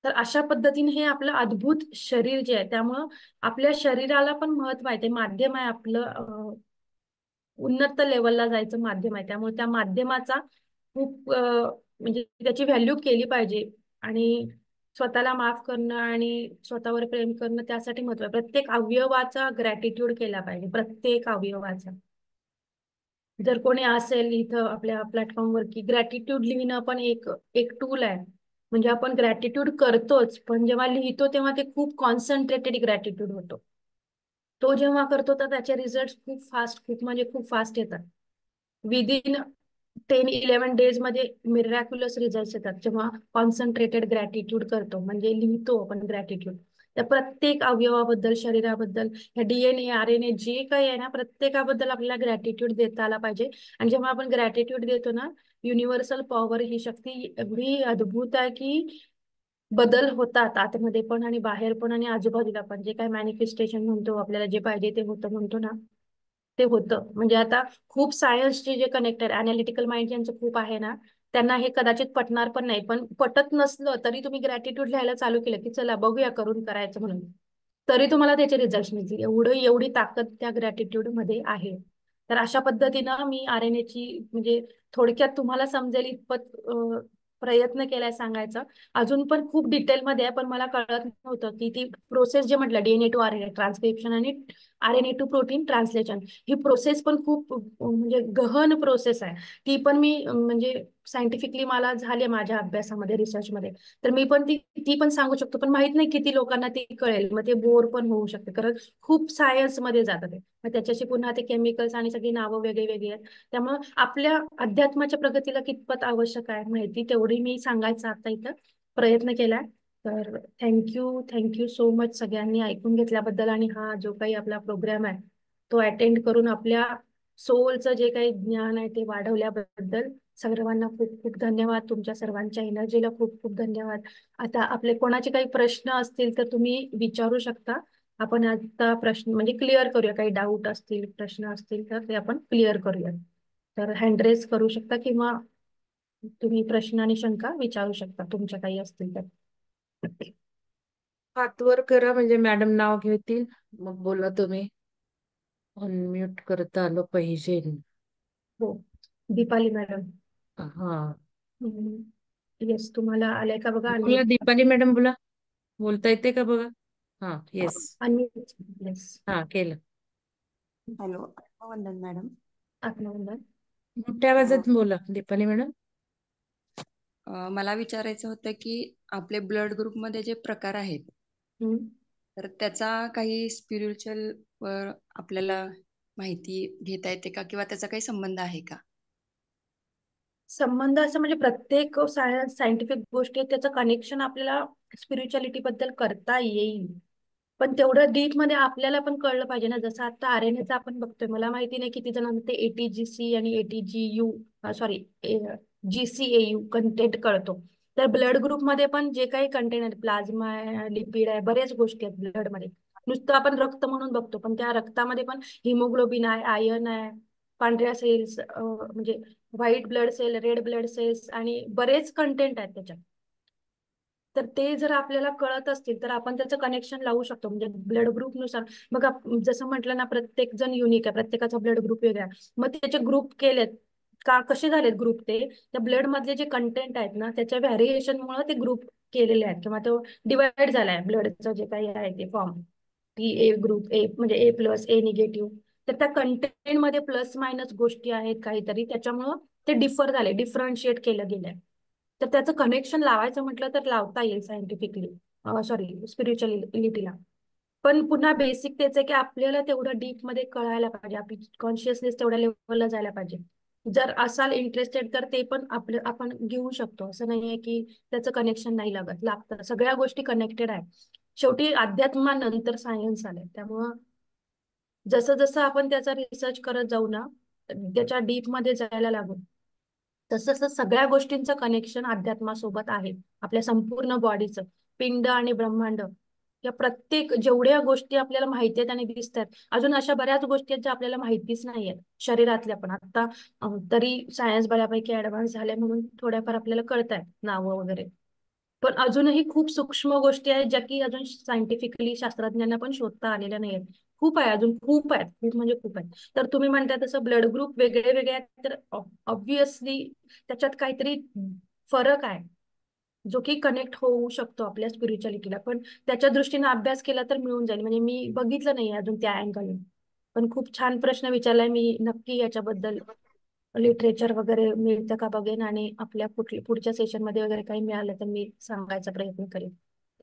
तर अशा पद्धतीने हे आपलं अद्भुत शरीर जे आहे, त्यामुळं आपल्या शरीराला पण महत्व आहे. ते माध्यम आहे आपलं, उन्नत लेवलला जायचं माध्यम आहे. त्यामुळे त्या माध्यमाचा खूप म्हणजे त्याची व्हॅल्यू केली पाहिजे. आणि स्वतःला माफ करणं आणि स्वतःवर प्रेम करणं त्यासाठी महत्व आहे. प्रत्येक अवयवाचा ग्रॅटिट्यूड केला पाहिजे, प्रत्येक अवयवाचा. जर कोणी असेल इथं आपल्या प्लॅटफॉर्मवर की ग्रॅटिट्यूड लिहिणं पण एक एक टूल आहे. म्हणजे आपण ग्रॅटिट्यूड करतोच, पण जेव्हा लिहितो तेव्हा ते खूप कॉन्सन्ट्रेटेड ग्रॅटिट्यूड होतो. तो जेव्हा करतो तर त्याचे रिझल्ट खूप फास्ट, खूप म्हणजे खूप फास्ट येतात. विदिन 10-11 डेज मध्ये मिरॅक्युलस रिझल्ट येतात जेव्हा कॉन्सन्ट्रेटेड ग्रॅटिट्यूड करतो, म्हणजे लिहितो आपण ग्रॅटिट्यूड. त्या प्रत्येक अवयवाबद्दल, शरीराबद्दल, ह्या DNA RNA जे काही आहे ना, प्रत्येकाबद्दल आपल्याला ग्रॅटिट्यूड देता आला पाहिजे. आणि जेव्हा आपण ग्रॅटिट्यूड देतो ना, युनिव्हर्सल पॉवर ही शक्ती एवढी अद्भुत आहे की बदल होतात आतमध्ये पण आणि बाहेर पण आणि आजूबाजूला पण. जे काय मॅनिफेस्टेशन म्हणतो, आपल्याला जे पाहिजे ते होतं म्हणतो ना, ते होतं. म्हणजे आता खूप सायन्सचे जे कनेक्टेड अनालिटिकल माइंड ज्यांचं खूप आहे ना, त्यांना हे कदाचित पटणार पण नाही. पण पटत नसलं तरी तुम्ही ग्रॅटिट्यूड लिहायला चालू केलं की चला बघूया करून करायचं म्हणून, तरी तुम्हाला त्याचे रिझल्ट मिळतील. एवढी ताकद त्या ग्रॅटिट्यूड मध्ये आहे. तर अशा पद्धतीनं मी RNA ची म्हणजे थोडक्यात तुम्हाला समजेल इतपत प्रयत्न केलाय सांगायचा. अजून पण खूप डिटेलमध्ये आहे, पण मला कळत नव्हतं की ती प्रोसेस जे म्हटलं DNA टू RNA ट्रान्सक्रिप्शन आणि RNA टू प्रोटीन ट्रान्सलेशन, ही प्रोसेस पण खूप म्हणजे गहन प्रोसेस आहे. ती पण मी म्हणजे सायंटिफिकली मला झाली माझ्या अभ्यासामध्ये, रिसर्चमध्ये. तर मी पण ती पण सांगू शकतो, पण माहित नाही किती लोकांना ती कळेल. मग ते बोर पण होऊ शकते, कारण खूप सायन्स मध्ये जातात ते. मग त्याच्याशी पुन्हा ते केमिकल्स आणि सगळी नावं वेगळी वेगळी आहेत. त्यामुळं आपल्या अध्यात्माच्या प्रगतीला कितपत आवश्यक आहे माहिती, तेवढी मी सांगायचा आता इथं प्रयत्न केलाय. तर थँक्यू सो मच सगळ्यांनी ऐकून घेतल्याबद्दल. आणि हा जो काही आपला प्रोग्राम आहे तो अटेंड करून आपल्या सोलचं जे काही ज्ञान आहे ते वाढवल्याबद्दल सर्वांना खूप खूप धन्यवाद. तुमच्या सर्वांच्या एनर्जीला खूप खूप धन्यवाद. आता आपले कोणाचे काही प्रश्न असतील तर तुम्ही विचारू शकता. आपण आता प्रश्न म्हणजे क्लिअर करूया, काही डाऊट असतील, प्रश्न असतील तर ते आपण क्लिअर करूया. तर हँड रेज करू शकता किंवा तुम्ही प्रश्न आणि शंका विचारू शकता तुमच्या काही असतील तर. हात वर करा म्हणजे मॅडम नाव घेतील, मग बोला तुम्ही. अनम्यूट करता आलं पाहिजे. हो, दीपाली मॅडम. हा, येस, तुम्हाला आलाय का बघा बोला अनम्यूट. दीपाली मॅडम, बोला. बोलता येते का बघा? हा, येस. अनम्यूट. येस. हा, केलं. हॅलो, वंदन मॅडम. आत्मवंदन. मोठ्या आवाजात बोला दीपाली मॅडम. मला विचारायचं होतं की आपले ब्लड ग्रुपमध्ये जे प्रकार आहेत हम्म. तर त्याचा काही स्पिरिच्युअल वर आपल्याला माहिती घेता येते का, किंवा त्याचा काही संबंध आहे का? संबंध असं म्हणजे प्रत्येक सायंटिफिक गोष्टी आहेत, त्याचं कनेक्शन आपल्याला स्पिरिच्युअलिटी बद्दल करता येईल. पण तेवढं डीप मध्ये आपल्याला पण कळलं पाहिजे ना. जसं आता RNA आपण बघतोय, मला माहिती नाही किती जणांना ते ATGC आणि ATGU सॉरी GCAU कंटेंट कळतो. तर ब्लड ग्रुप मध्ये पण जे काही कंटेंट आहे, प्लाझ्मा आहे, लिपिड आहे, बऱ्याच गोष्टी आहेत ब्लड मध्ये. नुसतं आपण रक्त म्हणून बघतो, पण त्या रक्तामध्ये पण हिमोग्लोबिन आहे, आयर्न आहे, पांढऱ्या सेल्स म्हणजे white blood cell, red blood cells आणि बरेच कंटेंट आहेत त्याच्यात. तर ते जर आपल्याला कळत असतील तर आपण त्याचं कनेक्शन लावू शकतो. म्हणजे ब्लड ग्रुपनुसार बघा, जसं म्हटलं ना, प्रत्येक जण युनिक आहे, प्रत्येकाचा ब्लड ग्रुप वेगळा आहे. मग त्याचे ग्रुप केलेत का, कसे झालेत ग्रुप, ते त्या ब्लड मधले जे कंटेंट आहेत ना त्याच्या व्हॅरिएशन मुळे ते ग्रुप केलेले आहेत, किंवा तो डिवाइड झालाय ब्लडचं जे काही आहे ते फॉर्म, की ए ग्रुप, ए म्हणजे ए प्लस, ए निगेटिव्ह. तर त्या कंटेंट मध्ये प्लस मायनस गोष्टी आहेत काहीतरी, त्याच्यामुळं ते डिफर झाले, डिफरन्शिएट केलं गेलंय. तर त्याचं कनेक्शन लावायचं म्हटलं तर लावता येईल सायंटिफिकली, सॉरी स्पिरिच्युअलिटीला. पण पुन्हा बेसिक तेच आहे की आपल्याला तेवढं डीप मध्ये कळायला पाहिजे, आपली कॉन्शियसनेस तेवढ्या लेवलला जायला पाहिजे. जर असाल इंटरेस्टेड तर ते पण आपलं आपण घेऊ शकतो. असं नाहीये की त्याचं कनेक्शन नाही लागतं, सगळ्या गोष्टी कनेक्टेड आहे. शेवटी अध्यात्मानंतर सायन्स आलंय, त्यामुळं जसं जसं आपण त्याचा रिसर्च करत जाऊ ना, त्याच्या डीप मध्ये जायला लागू, तसं तसं सगळ्या गोष्टींचं कनेक्शन अध्यात्मासोबत आहे. आपल्या संपूर्ण बॉडीचं, पिंड आणि ब्रह्मांड, या प्रत्येक जेवढ्या गोष्टी आपल्याला माहिती आहेत आणि दिसत आहेत, अजून अशा बऱ्याच गोष्टी आहेत ज्या आपल्याला माहितीच नाही आहेत शरीरातल्या पण. आता तरी सायन्स बऱ्यापैकी ऍडव्हान्स झालंय म्हणून थोड्याफार आपल्याला कळत आहेत नावं वगैरे. पण अजूनही खूप सूक्ष्म गोष्टी आहेत ज्या की अजून सायंटिफिकली शास्त्रज्ञांना पण शोधता आलेल्या नाही आहेत. खूप आहे, अजून खूप आहेत, खूप म्हणजे खूप आहेत. तर तुम्ही म्हणताय तसं ब्लड ग्रुप वेगळे वेगळे आहेत, तर ऑब्विसली त्याच्यात काहीतरी फरक आहे जो की कनेक्ट होऊ शकतो आपल्या स्पिरिच्युअलिटीला. पण त्याच्या दृष्टीने अभ्यास केला तर मिळून जाईल. म्हणजे मी बघितलं नाही अजून त्या अँगलने. पण खूप छान प्रश्न विचारलाय, मी नक्की याच्याबद्दल लिटरेचर वगैरे मिळतं का बघेन, आणि आपल्या पुढच्या सेशन मध्ये वगैरे काही मिळालं तर मी सांगायचा प्रयत्न करेन.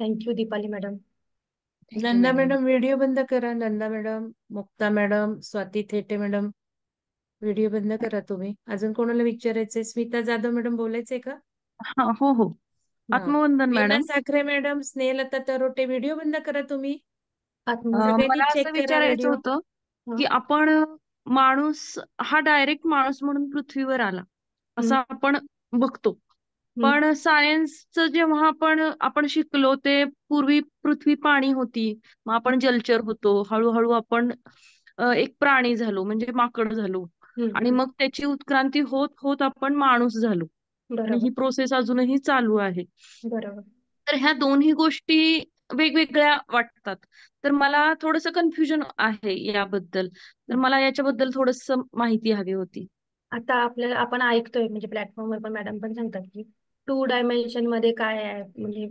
Thank you Deepali madam. Thank you Nanda madam. Madam video बंद करा. Nanda madam, Mukta madam, Swati Thete madam, video बंद करा तुम्ही. अजून कोणाला विचारायचंय? स्मिता जाधव मॅडम बोलायचंय का? हा, हो हो. हा, आत्मवंदन Veena madam. Sakhare madam, Snehalata Tarote, video बंद करा तुम्ही. आत्महत्या. सगळ्यांनी मला चेक असं करा विचारायचं व्हिडिओ. होतं हं, की आपण माणूस हा डायरेक्ट माणूस म्हणून पृथ्वीवर आला असं हं, आपण बघतो. हं, पण सायन्सचं जेव्हा आपण शिकलो, ते पूर्वी पृथ्वी पाणी होती, मग आपण जलचर होतो, हळूहळू आपण एक प्राणी झालो, म्हणजे माकड झालो, हं, आणि हं. मग त्याची उत्क्रांती होत होत आपण माणूस झालो. आणि बरोबर, ही प्रोसेस अजूनही चालू आहे. बरोबर. तर ह्या दोन्ही गोष्टी वेगवेगळ्या वाटतात. तर मला थोडंसं कन्फ्युजन आहे याबद्दल. तर मला याच्याबद्दल थोडंसं माहिती हवी होती. आता आपल्याला आपण ऐकतोय म्हणजे प्लॅटफॉर्मवर पण मॅडम पण सांगतात की 2 डायमेन्शन मध्ये काय आहे, म्हणजे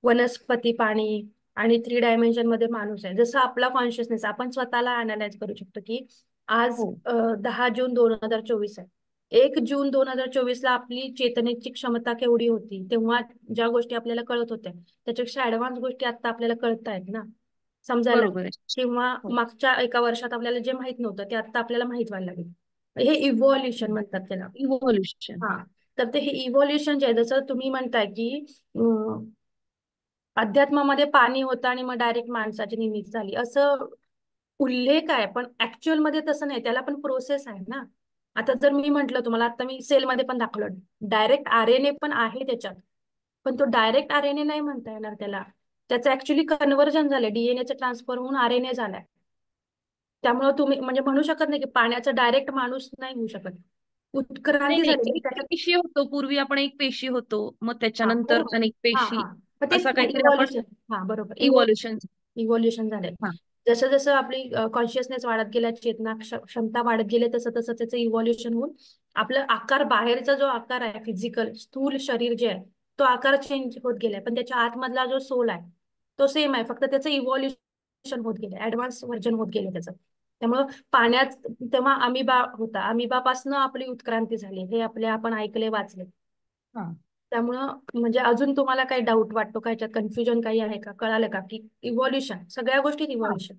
वनस्पती, पाणी, आणि 3 डायमेन्शन मध्ये माणूस आहे. जसं आपला कॉन्शियसनेस आपण स्वतःला अनालाइज करू शकतो की आज हो, 10 जून 2024 आहे. 1 जून 2024 ला आपली चेतनेची क्षमता केवढी होती, तेव्हा ज्या गोष्टी आपल्याला कळत होत्या त्याच्यापेक्षा ऍडव्हान्स गोष्टी आता आपल्याला कळत आहेत ना, समजायला बरोबर लागल्या. आहे. किंवा हो, मागच्या एका वर्षात आपल्याला जे माहित नव्हतं ते आता आपल्याला माहित व्हायला लागेल. हे इव्हॉल्युशन म्हणतात त्याला. इव्होल्युशन. हा, तर ते हे इव्हॉल्युशन जे आहे, जसं तुम्ही म्हणताय की अध्यात्मामध्ये पाणी होतं आणि मग डायरेक्ट माणसाची निर्मिती झाली, असं उल्लेख आहे. पण ऍक्च्युअल मध्ये तसं नाही, त्याला पण प्रोसेस आहे ना. आता जर मी म्हंटल तुम्हाला, आता मी सेलमध्ये पण दाखवलं, डायरेक्ट आरएनए पण आहे त्याच्यात. पण तो डायरेक्ट आरएनए नाही म्हणता येणार त्याला. त्याचं ऍक्च्युली कन्व्हर्जन झालंय, डीएनएचं ट्रान्सफर होऊन आरएनए झालाय. त्यामुळे तुम्ही म्हणजे म्हणू शकत नाही की पाण्याचा डायरेक्ट माणूस नाही होऊ शकत. नाही उत्क्रांती नाही, झाली एक त्याच्यात. पेशी होतो, पूर्वी आपण एक पेशी होतो, मग हा त्याच्यानंतर बरोबर. अनेक हा पेशी, हा, मग तेच असा काहीतरी आपण इव्हॉल्युशन. हा बरोबर, इव्होल्युशन. इव्हॉल्युशन झालंय. हा, जसं जसं आपली कॉन्शियसनेस वाढत गेल्या, चेतना क्षमता वाढत गेले, तसं तसं त्याचं इव्हॉल्युशन होऊन आपलं आकार, बाहेरचा जो आकार आहे फिजिकल स्थूल शरीर जे आहे, तो आकार चेंज होत गेलाय. पण त्याच्या आतमधला जो सोल आहे तो सेम आहे, फक्त त्याचं इव्हॉल्युशन होत गेलं, ऍडव्हान्स व्हर्जन होत गेलं त्याचं. त्यामुळं पाण्यात तेव्हा अमिबा होता, अमिबापासनं आपली उत्क्रांती झाली, हे आपण ऐकले वाचले. हा. त्यामुळं म्हणजे अजून तुम्हाला काही डाऊट वाटतो का, याच्यात कन्फ्युजन काही आहे का, कळालं का की इव्हॉल्युशन, सगळ्या गोष्टीत हा, इव्हॉल्युशन.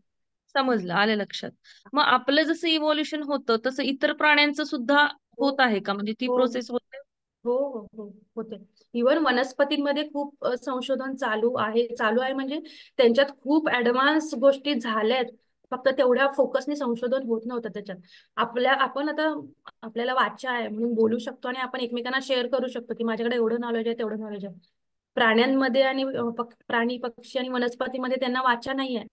समजलं, आलं लक्षात. मग आपलं जसं इव्होल्युशन होतं तसं इतर प्राण्यांचं सुद्धा हो होत आहे का? म्हणजे ती हो प्रोसेस होते? हो हो हो, होते. इव्हन वनस्पतींमध्ये खूप संशोधन चालू आहे म्हणजे त्यांच्यात खूप ऍडव्हान्स गोष्टी झाल्यात. फक्त तेवढ्या फोकसने संशोधन होत नव्हतं त्याच्यात. आपण आता आपल्याला वाचा आहे म्हणून बोलू शकतो आणि आपण एकमेकांना शेअर करू शकतो की माझ्याकडे एवढं नॉलेज आहे, तेवढं नॉलेज आहे. प्राण्यांमध्ये आणि प्राणी, पक्षी आणि वनस्पतीमध्ये त्यांना वाचा नाही आहे.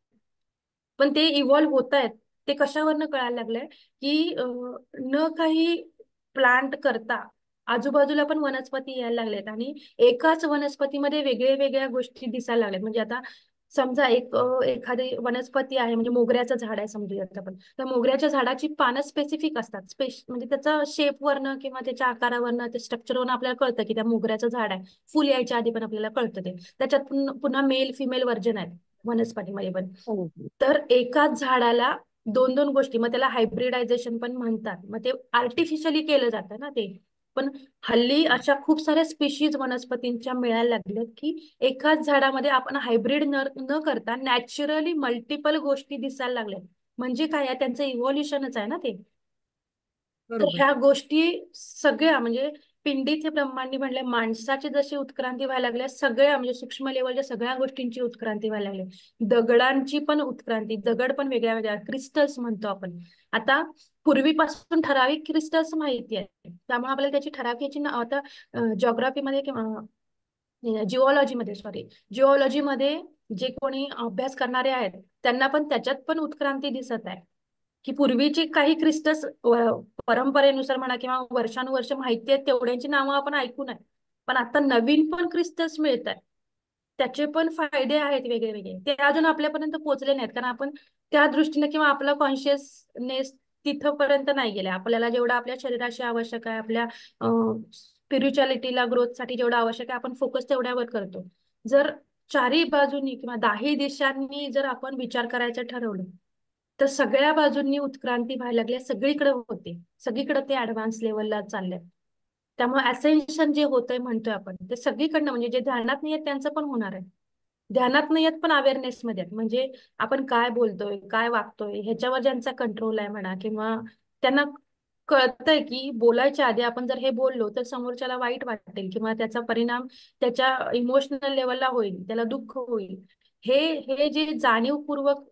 पण ते इव्हॉल्व्ह होत आहेत. ते कशावरनं कळायला लागलंय की न काही प्लांट करता आजूबाजूला पण वनस्पती यायला लागलेत आणि एकाच वनस्पतीमध्ये वेगळ्या गोष्टी दिसायला लागल्यात. म्हणजे आता समजा एखादी वनस्पती आहे, म्हणजे मोगऱ्याचं झाड आहे समजूयात आपण. त्या मोगऱ्याच्या झाडाची पानं स्पेसिफिक असतात, म्हणजे त्याचा शेप वरनं किंवा त्याच्या आकारावरनं, त्या स्ट्रक्चरवरनं आपल्याला कळतं की त्या मोगऱ्याचं झाड आहे. फुल यायच्या आधी पण आपल्याला कळतं ते. त्याच्यात पुन्हा मेल फिमेल व्हर्जन आहेत वनस्पतीमध्ये पण. हो, हो. तर एकाच झाडाला दोन दोन गोष्टी, मग त्याला हायब्रिडायझेशन पण म्हणतात. मग ते आर्टिफिशियली केलं जातं ना ते. पण हल्ली अशा खूप साऱ्या स्पीशीज वनस्पतींच्या मिळायला लागल्यात की एकाच झाडामध्ये आपण हायब्रिड न करता नॅचरली मल्टिपल गोष्टी दिसायला लागल्यात. म्हणजे काय आहे, त्यांचं इव्हॉल्युशनच आहे ना ते. तर बरोबर. ह्या गोष्टी सगळ्या म्हणजे पिंडीचे ब्रह्मांडी म्हणले, माणसाची जशी उत्क्रांती व्हायला लागल्या, सगळ्या म्हणजे सूक्ष्म लेवलच्या सगळ्या गोष्टींची उत्क्रांती व्हायला लागली. दगडांची पण उत्क्रांती, दगड पण वेगळ्या वेगळ्या क्रिस्टल्स म्हणतो आपण. आता पूर्वीपासून ठराविक क्रिस्टल्स माहिती आहे, त्यामुळे आपल्याला त्याची ठराविक नाव आता जिओग्राफीमध्ये किंवा जिओलॉजीमध्ये जे कोणी अभ्यास करणारे आहेत त्यांना पण त्याच्यात पण उत्क्रांती दिसत आहे की पूर्वीची काही क्रिस्टल्स परंपरेनुसार म्हणा किंवा वर्षानुवर्ष माहिती आहेत तेवढ्यांची नावं आपण ऐकून आहे, पण आता नवीन पण क्रिस्टल्स मिळत आहेत. त्याचे पण फायदे आहेत वेगळे वेगळे, ते अजून आपल्यापर्यंत पोहोचले नाहीत कारण आपण त्या दृष्टीने किंवा आपला कॉन्शियसनेस तिथपर्यंत नाही गेले. आपल्याला जेवढं आपल्या शरीराशी आवश्यक आहे, आपल्या स्पिरिच्युअलिटीला ग्रोथसाठी जेवढं आवश्यक आहे, आपण फोकस तेवढ्यावर करतो. जर चारही बाजूनी किंवा दाही दिशांनी जर आपण विचार करायचं ठरवलं तर सगळ्या बाजूंनी उत्क्रांती व्हायला लागली, सगळीकडे होते, सगळीकडे ते ऍडव्हान्स लेवलला चाललंय. त्यामुळे असेन्शन जे होतंय म्हणतोय आपण ते सगळीकडनं, म्हणजे जे ध्यानात नाही आहेत त्यांचं पण होणार आहे, ध्यानात नाही आहेत पण अवेअरनेस मध्ये आहेत. म्हणजे आपण काय बोलतोय, काय वागतोय ह्याच्यावर ज्यांचा कंट्रोल आहे म्हणा, किंवा त्यांना कळतंय की बोलायच्या आधी आपण जर हे बोललो तर समोरच्याला वाईट वाटेल किंवा त्याचा परिणाम त्याच्या इमोशनल लेवलला होईल, त्याला दुःख होईल. हे हे जे जाणीवपूर्वक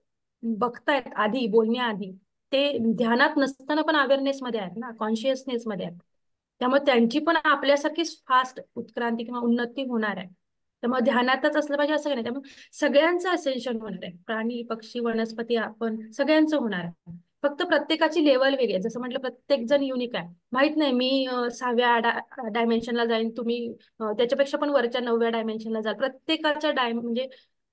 बघतायत आधी बोलण्याआधी, ते ध्यानात नसताना पण अवेअरनेस मध्ये आहेत ना, कॉन्शियसनेस मध्ये आहेत. त्यामुळे त्यांची पण आपल्यासारखीच फास्ट उत्क्रांती किंवा उन्नती होणार आहे. त्यामुळे ध्यानातच असलं पाहिजे असं काही नाही. त्यामुळे सगळ्यांचं असेन्शन होणार आहे, प्राणी पक्षी वनस्पती आपण सगळ्यांचं होणार आहे. फक्त प्रत्येकाची लेवल वेगळी आहे. जसं म्हटलं प्रत्येक जण युनिक आहे. माहित नाही मी 6व्या डायमेन्शनला जाईन, तुम्ही त्याच्यापेक्षा पण वरच्या 9व्या डायमेन्शनला जाल. प्रत्येकाच्या म्हणजे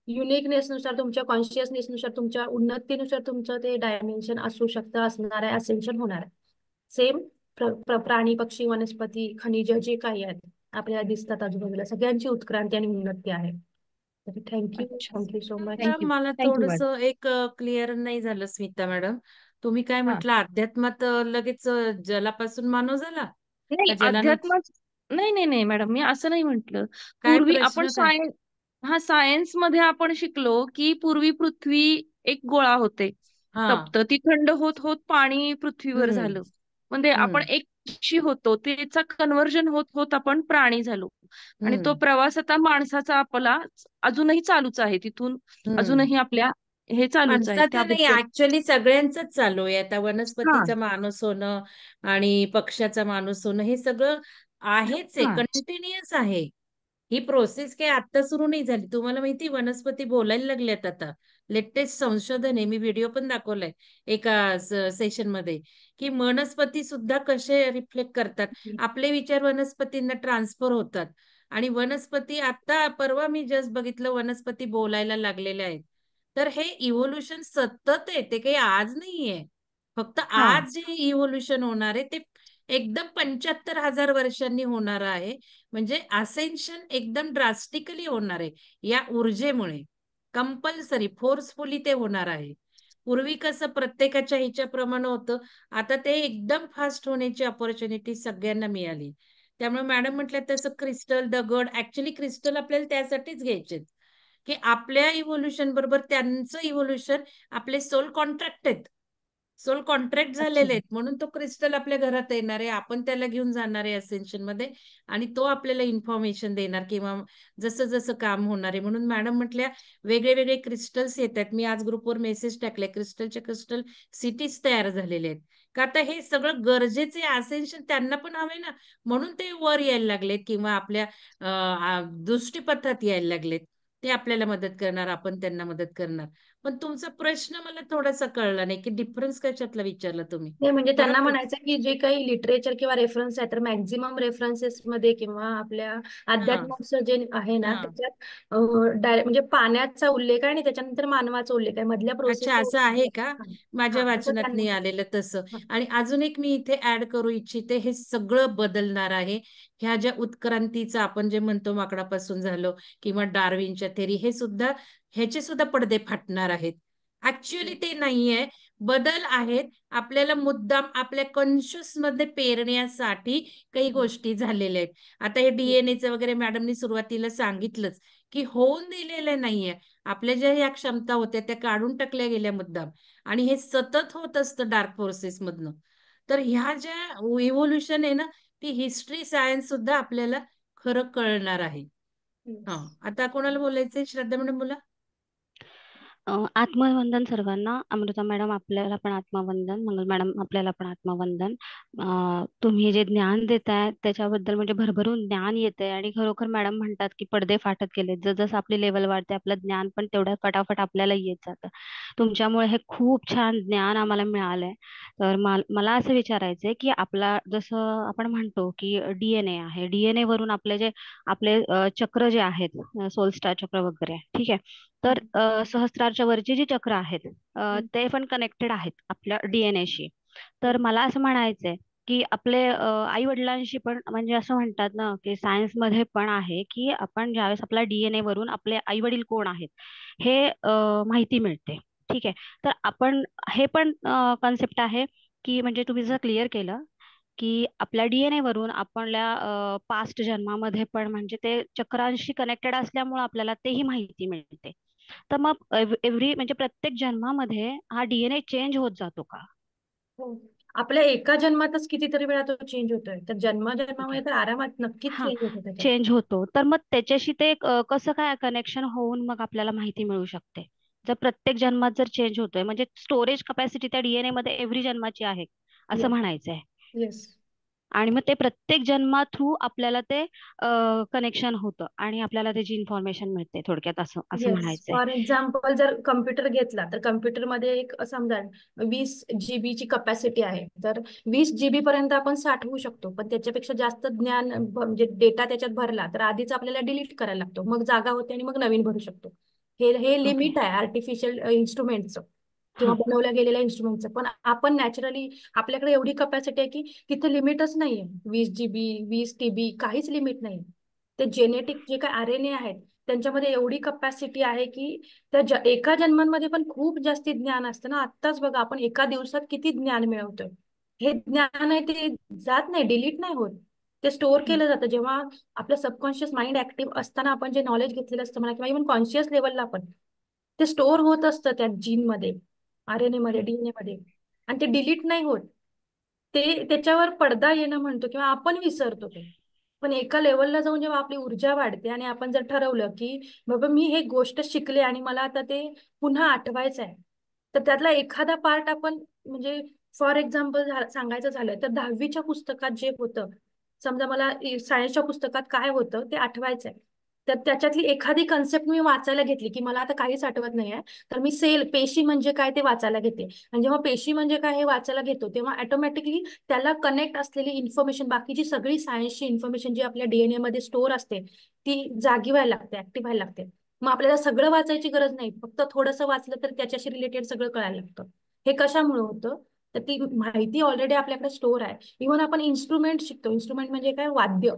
युनिकनेसनुसार, तुमच्या कॉन्शियसनेसनुसार, तुमच्या उन्नतीनुसार तुमचं ते डायमेन्शन असू शकतं, असणार आहे, असेन्शन होणार आहे. सेम प्राणी पक्षी वनस्पती खनिज जे काही आहेत आपल्याला दिसतात आजूबाजूला, सगळ्यांची उत्क्रांती आणि उन्नती आहे. थँक्यू, अच्छा. Thank you so much. थँक्यू. मला थँक्यू थोडस मॅडम. एक क्लिअर नाही झालं स्मिता मॅडम. तुम्ही काय हा. म्हटलं, अध्यात्मात लगेच जलापासून मानव झाला नाही का जलानं? नाही नाही नाही मॅडम, मी असं नाही म्हटलं. काय पूर्वी आपण प्रश्न काय? सायन्स मध्ये आपण शिकलो की पूर्वी पृथ्वी एक गोळा होते, हा. तप्त ती थंड होत होत पाणी पृथ्वीवर हम्म. झालं. म्हणजे आपण हम्म. एक पक्षी होतो, त्याचा कन्व्हर्जन होत होत आपण प्राणी झालो. आणि तो हम्म. प्रवास आता माणसाचा आपला अजूनही चालूच आहे. तिथून हम्म. अजूनही आपल्या हे चालूच आहे माणसाचं नाही, त्याबद्दल. ऍक्च्युअली सगळ्यांचंच चालू आहे आता. हा वनस्पतीचा माणूस होणं आणि पक्ष्याचा माणूस होणं हे सगळं आहेच आहे, हा कंटिन्युअस आहे. ही प्रोसेस काही आता सुरू नाही झाली. तुम्हाला माहिती वनस्पती बोलायला लागल्यात आता. लेटेस्ट संशोधन आहे, मी व्हिडिओ पण दाखवलाय एका सेशन मध्ये, की वनस्पती सुद्धा कसे रिफ्लेक्ट करतात आपले विचार, वनस्पतींना ट्रान्सफर होतात. आणि वनस्पती आता परवा मी जस्ट बघितलं, वनस्पती बोलायला लागलेल्या आहेत. तर हे इव्होल्युशन सतत आहे, ते काही आज नाहीये. फक्त हा आज जे इव्होल्युशन होणार आहे ते एकदम 75,000 वर्षांनी होणार आहे. म्हणजे असेन्शन एकदम ड्रास्टिकली होणार आहे या ऊर्जेमुळे. कंपल्सरी फोर्सफुली ते होणार आहे. पूर्वी कसं प्रत्येकाच्या ह्याच्याप्रमाणे होतं, आता ते एकदम फास्ट होण्याची अपॉर्च्युनिटी सगळ्यांना मिळाली. त्यामुळे मॅडम म्हटलं तसं क्रिस्टल, दगड, ऍक्च्युली क्रिस्टल आपल्याला त्यासाठीच घ्यायचे की आपल्या इव्होल्युशन बरोबर त्यांचं इव्होल्युशन, आपले सोल कॉन्ट्रॅक्ट आहेत, सोल कॉन्ट्रॅक्ट अच्छा. झालेले आहेत. म्हणून तो क्रिस्टल आपल्या घरात येणार आहे, आपण त्याला घेऊन जाणार आहे असेन्शन मध्ये, आणि तो आपल्याला इन्फॉर्मेशन देणार किंवा जसं जसं काम होणार आहे. म्हणून मॅडम म्हटल्या वेगळे वेगळे क्रिस्टल्स येतात. मी आज ग्रुपवर मेसेज टाकले, क्रिस्टल सिटीज तयार झालेले आहेत. का आता हे सगळं गरजेचे असेन्शन त्यांना पण हवे ना, म्हणून ते वर यायला लागलेत किंवा आपल्या दृष्टीपथात यायला लागलेत. ते आपल्याला मदत करणार, आपण त्यांना मदत करणार. पण तुमचा प्रश्न मला थोडासा कळला नाही की डिफरन्स कशातला विचारला तुम्ही. नाही म्हणजे मला त्यांना म्हणायचं की जे काही लिटरेचर किंवा रेफरन्स आहे तर मॅक्झिमम रेफरन्सेस मध्ये किंवा आपल्या हा अध्यात्माचं जे आहे ना हा त्याच्यात डायरेक्ट म्हणजे पाण्याचा उल्लेख आहे आणि त्याच्यानंतर मानवाचा उल्लेख आहे मधल्या अच्छा, प्रोसेसचा असं उल्लेख आहे आहे. का? हा माझ्या हा, असं वाचनात त्यांना नाही आलेलं तसं. हा. आणि अजून एक मी इथे ऍड करू इच्छिते, हे सगळं बदलणार आहे. ह्या ज्या उत्क्रांतीचा आपण जे म्हणतो माकडापासून झालो किंवा डार्विनच्या थेरी, हे सुद्धा ह्याचे सुद्धा पडदे फाटणार आहेत. ऍक्च्युअली ते नाहीये, बदल आहेत. आपल्याला मुद्दाम आपल्या कॉन्शियस मध्ये पेरण्यासाठी काही गोष्टी झालेल्या आहेत. आता हे डीएनएचं वगैरे मॅडमनी सुरुवातीला सांगितलंच की होऊन दिलेलं नाहीये. आपल्या ज्या ह्या क्षमता होत्या त्या काढून टाकल्या गेल्या मुद्दाम, आणि हे सतत होत असतं डार्क फोर्सेस मधनं. तर ह्या ज्या इव्होल्युशन आहे ना, ती हिस्ट्री सायन्स सुद्धा आपल्याला खरं कळणार आहे. हा, Yes. आता कोणाला बोलायचंय? श्रद्धा मॅडम बोला. आत्मवंदन सर्वांना. अमृता मॅडम आपल्याला पण आत्मवंदन, मंगल मॅडम आपल्याला पण आत्मवंदन. तुम्ही जे ज्ञान देताय त्याच्याबद्दल म्हणजे भरभरून ज्ञान येतंय आणि खरोखर मॅडम म्हणतात की पडदे फाटत गेले. जसं आपली लेवल वाढते आपलं ज्ञान पण तेवढ्या फटाफट आपल्याला येत जातं. तुमच्यामुळे हे खूप छान ज्ञान आम्हाला मिळालंय. तर मला असं विचारायचंय की आपला जसं आपण म्हणतो की डीएनए आहे, डीएनए वरून आपले चक्र जे आहेत, सोल स्टार चक्र वगैरे, ठीक आहे. तर सहस्त्रारच्या वरची जी चक्र आहेत ते पण कनेक्टेड आहेत आपल्या डीएनएशी. तर मला असं म्हणायचंय की आपले आई वडिलांशी पण, म्हणजे असं म्हणतात ना की सायन्स मध्ये पण आहे की आपण ज्यावेळेस आपल्या डीएनए वरून आपले आई वडील कोण आहेत हे माहिती मिळते. ठीक आहे. तर आपण हे पण कन्सेप्ट आहे की, म्हणजे तुम्ही जर क्लिअर केलं की आपल्या डीएनए वरून आपल्या पास्ट जन्मामध्ये पण म्हणजे ते चक्रांशी कनेक्टेड असल्यामुळे आपल्याला तेही माहिती मिळते. तर मग एव्हरी म्हणजे प्रत्येक जन्मामध्ये हा डीएनए चेंज होत जातो का? हो. आपल्या एका जन्मातच कितीतरी वेळा तो चेंज होतोय तर ओके. जन्माजन्मामध्ये तर आरामात नक्कीच हा, चेंज होतो त्याच्यात. चेंज होतो. तर मग त्याच्याशी ते कसं काय कनेक्शन होऊन मग आपल्याला माहिती मिळू शकते? जर प्रत्येक जन्मात जर चेंज होतोय म्हणजे स्टोरेज कपॅसिटी त्या डीएनए मध्ये एव्हरी जन्माची आहे असं येस म्हणायचंय. येस आणि मग ते प्रत्येक जन्मा थ्रू आपल्याला ते कनेक्शन होतं आणि आपल्याला त्याची इन्फॉर्मेशन मिळते, थोडक्यात असं असं येस. म्हणायचंय. फॉर एक्झाम्पल जर कम्प्युटर घेतला तर कम्प्युटरमध्ये एक समजा 20 GB ची कपॅसिटी आहे तर 20 GB पर्यंत आपण साठवू शकतो पण त्याच्यापेक्षा जास्त ज्ञान म्हणजे डेटा त्याच्यात भरला तर आधीच आपल्याला डिलीट करायला लागतो मग जागा होते आणि मग नवीन भरू शकतो. हे हे ओके. लिमिट आहे आर्टिफिशियल इन्स्ट्रुमेंटचं किंवा हा. बनवल्या गेलेल्या इन्स्ट्रुमेंटचं. पण आपण नॅचरली आपल्याकडे एवढी कपॅसिटी आहे की तिथे लिमिटच नाहीये. 20 GB 20 TB काहीच लिमिट नाही. ते जेनेटिक जे काय RNA आहेत त्यांच्यामध्ये एवढी कपॅसिटी आहे की एका जन्मांमध्ये पण खूप जास्ती ज्ञान असतं ना. आत्ताच बघा आपण एका दिवसात किती ज्ञान मिळवतोय. हे ज्ञान आहे ते जात नाही, डिलीट नाही होत. ते स्टोअर हम्म. केलं जातं जेव्हा आपलं सबकॉन्शियस माइंड ऍक्टिव्ह असताना आपण जे नॉलेज घेतलेलं असतं म्हणा किंवा इव्हन कॉन्शियस लेवलला पण ते स्टोअर होत असतं त्या जीन मध्ये, RNA मध्ये, हम्म. DNA मध्ये आणि ते डिलीट नाही होत. ते त्याच्यावर पडदा येणं म्हणतो किंवा आपण विसरतो ते. पण एका लेवलला जाऊन जेव्हा आपली ऊर्जा वाढते आणि आपण जर ठरवलं की बाबा मी हे गोष्ट शिकले आणि मला आता ते पुन्हा आठवायचं आहे तर त्यातला एखादा पार्ट आपण म्हणजे फॉर एक्झाम्पल सांगायचं झालं तर 10वीच्या पुस्तकात जे होतं समजा मला सायन्सच्या पुस्तकात काय होतं ते आठवायचं आहे तर त्याच्यातली एखादी कन्सेप्ट मी वाचायला घेतली की मला आता काहीच आठवत नाहीये तर मी पेशी म्हणजे काय ते वाचायला घेते आणि जेव्हा पेशी म्हणजे काय हे वाचायला घेतो तेव्हा ऑटोमॅटिकली त्याला कनेक्ट असलेली इन्फॉर्मेशन बाकीची सगळी सायन्सची इन्फॉर्मेशन जी आपल्या डीएनए मध्ये स्टोअर असते ती जागी व्हायला लागते, ऍक्टिव्ह व्हायला लागते. मग आपल्याला सगळं वाचायची गरज नाही, फक्त थोडंसं वाचलं तर त्याच्याशी रिलेटेड सगळं कळायला लागतं. हे कशामुळे होतं तर ती माहिती ऑलरेडी आपल्याकडे स्टोअर आहे. इव्हन आपण इन्स्ट्रुमेंट शिकतो, इन्स्ट्रुमेंट म्हणजे काय वाद्य,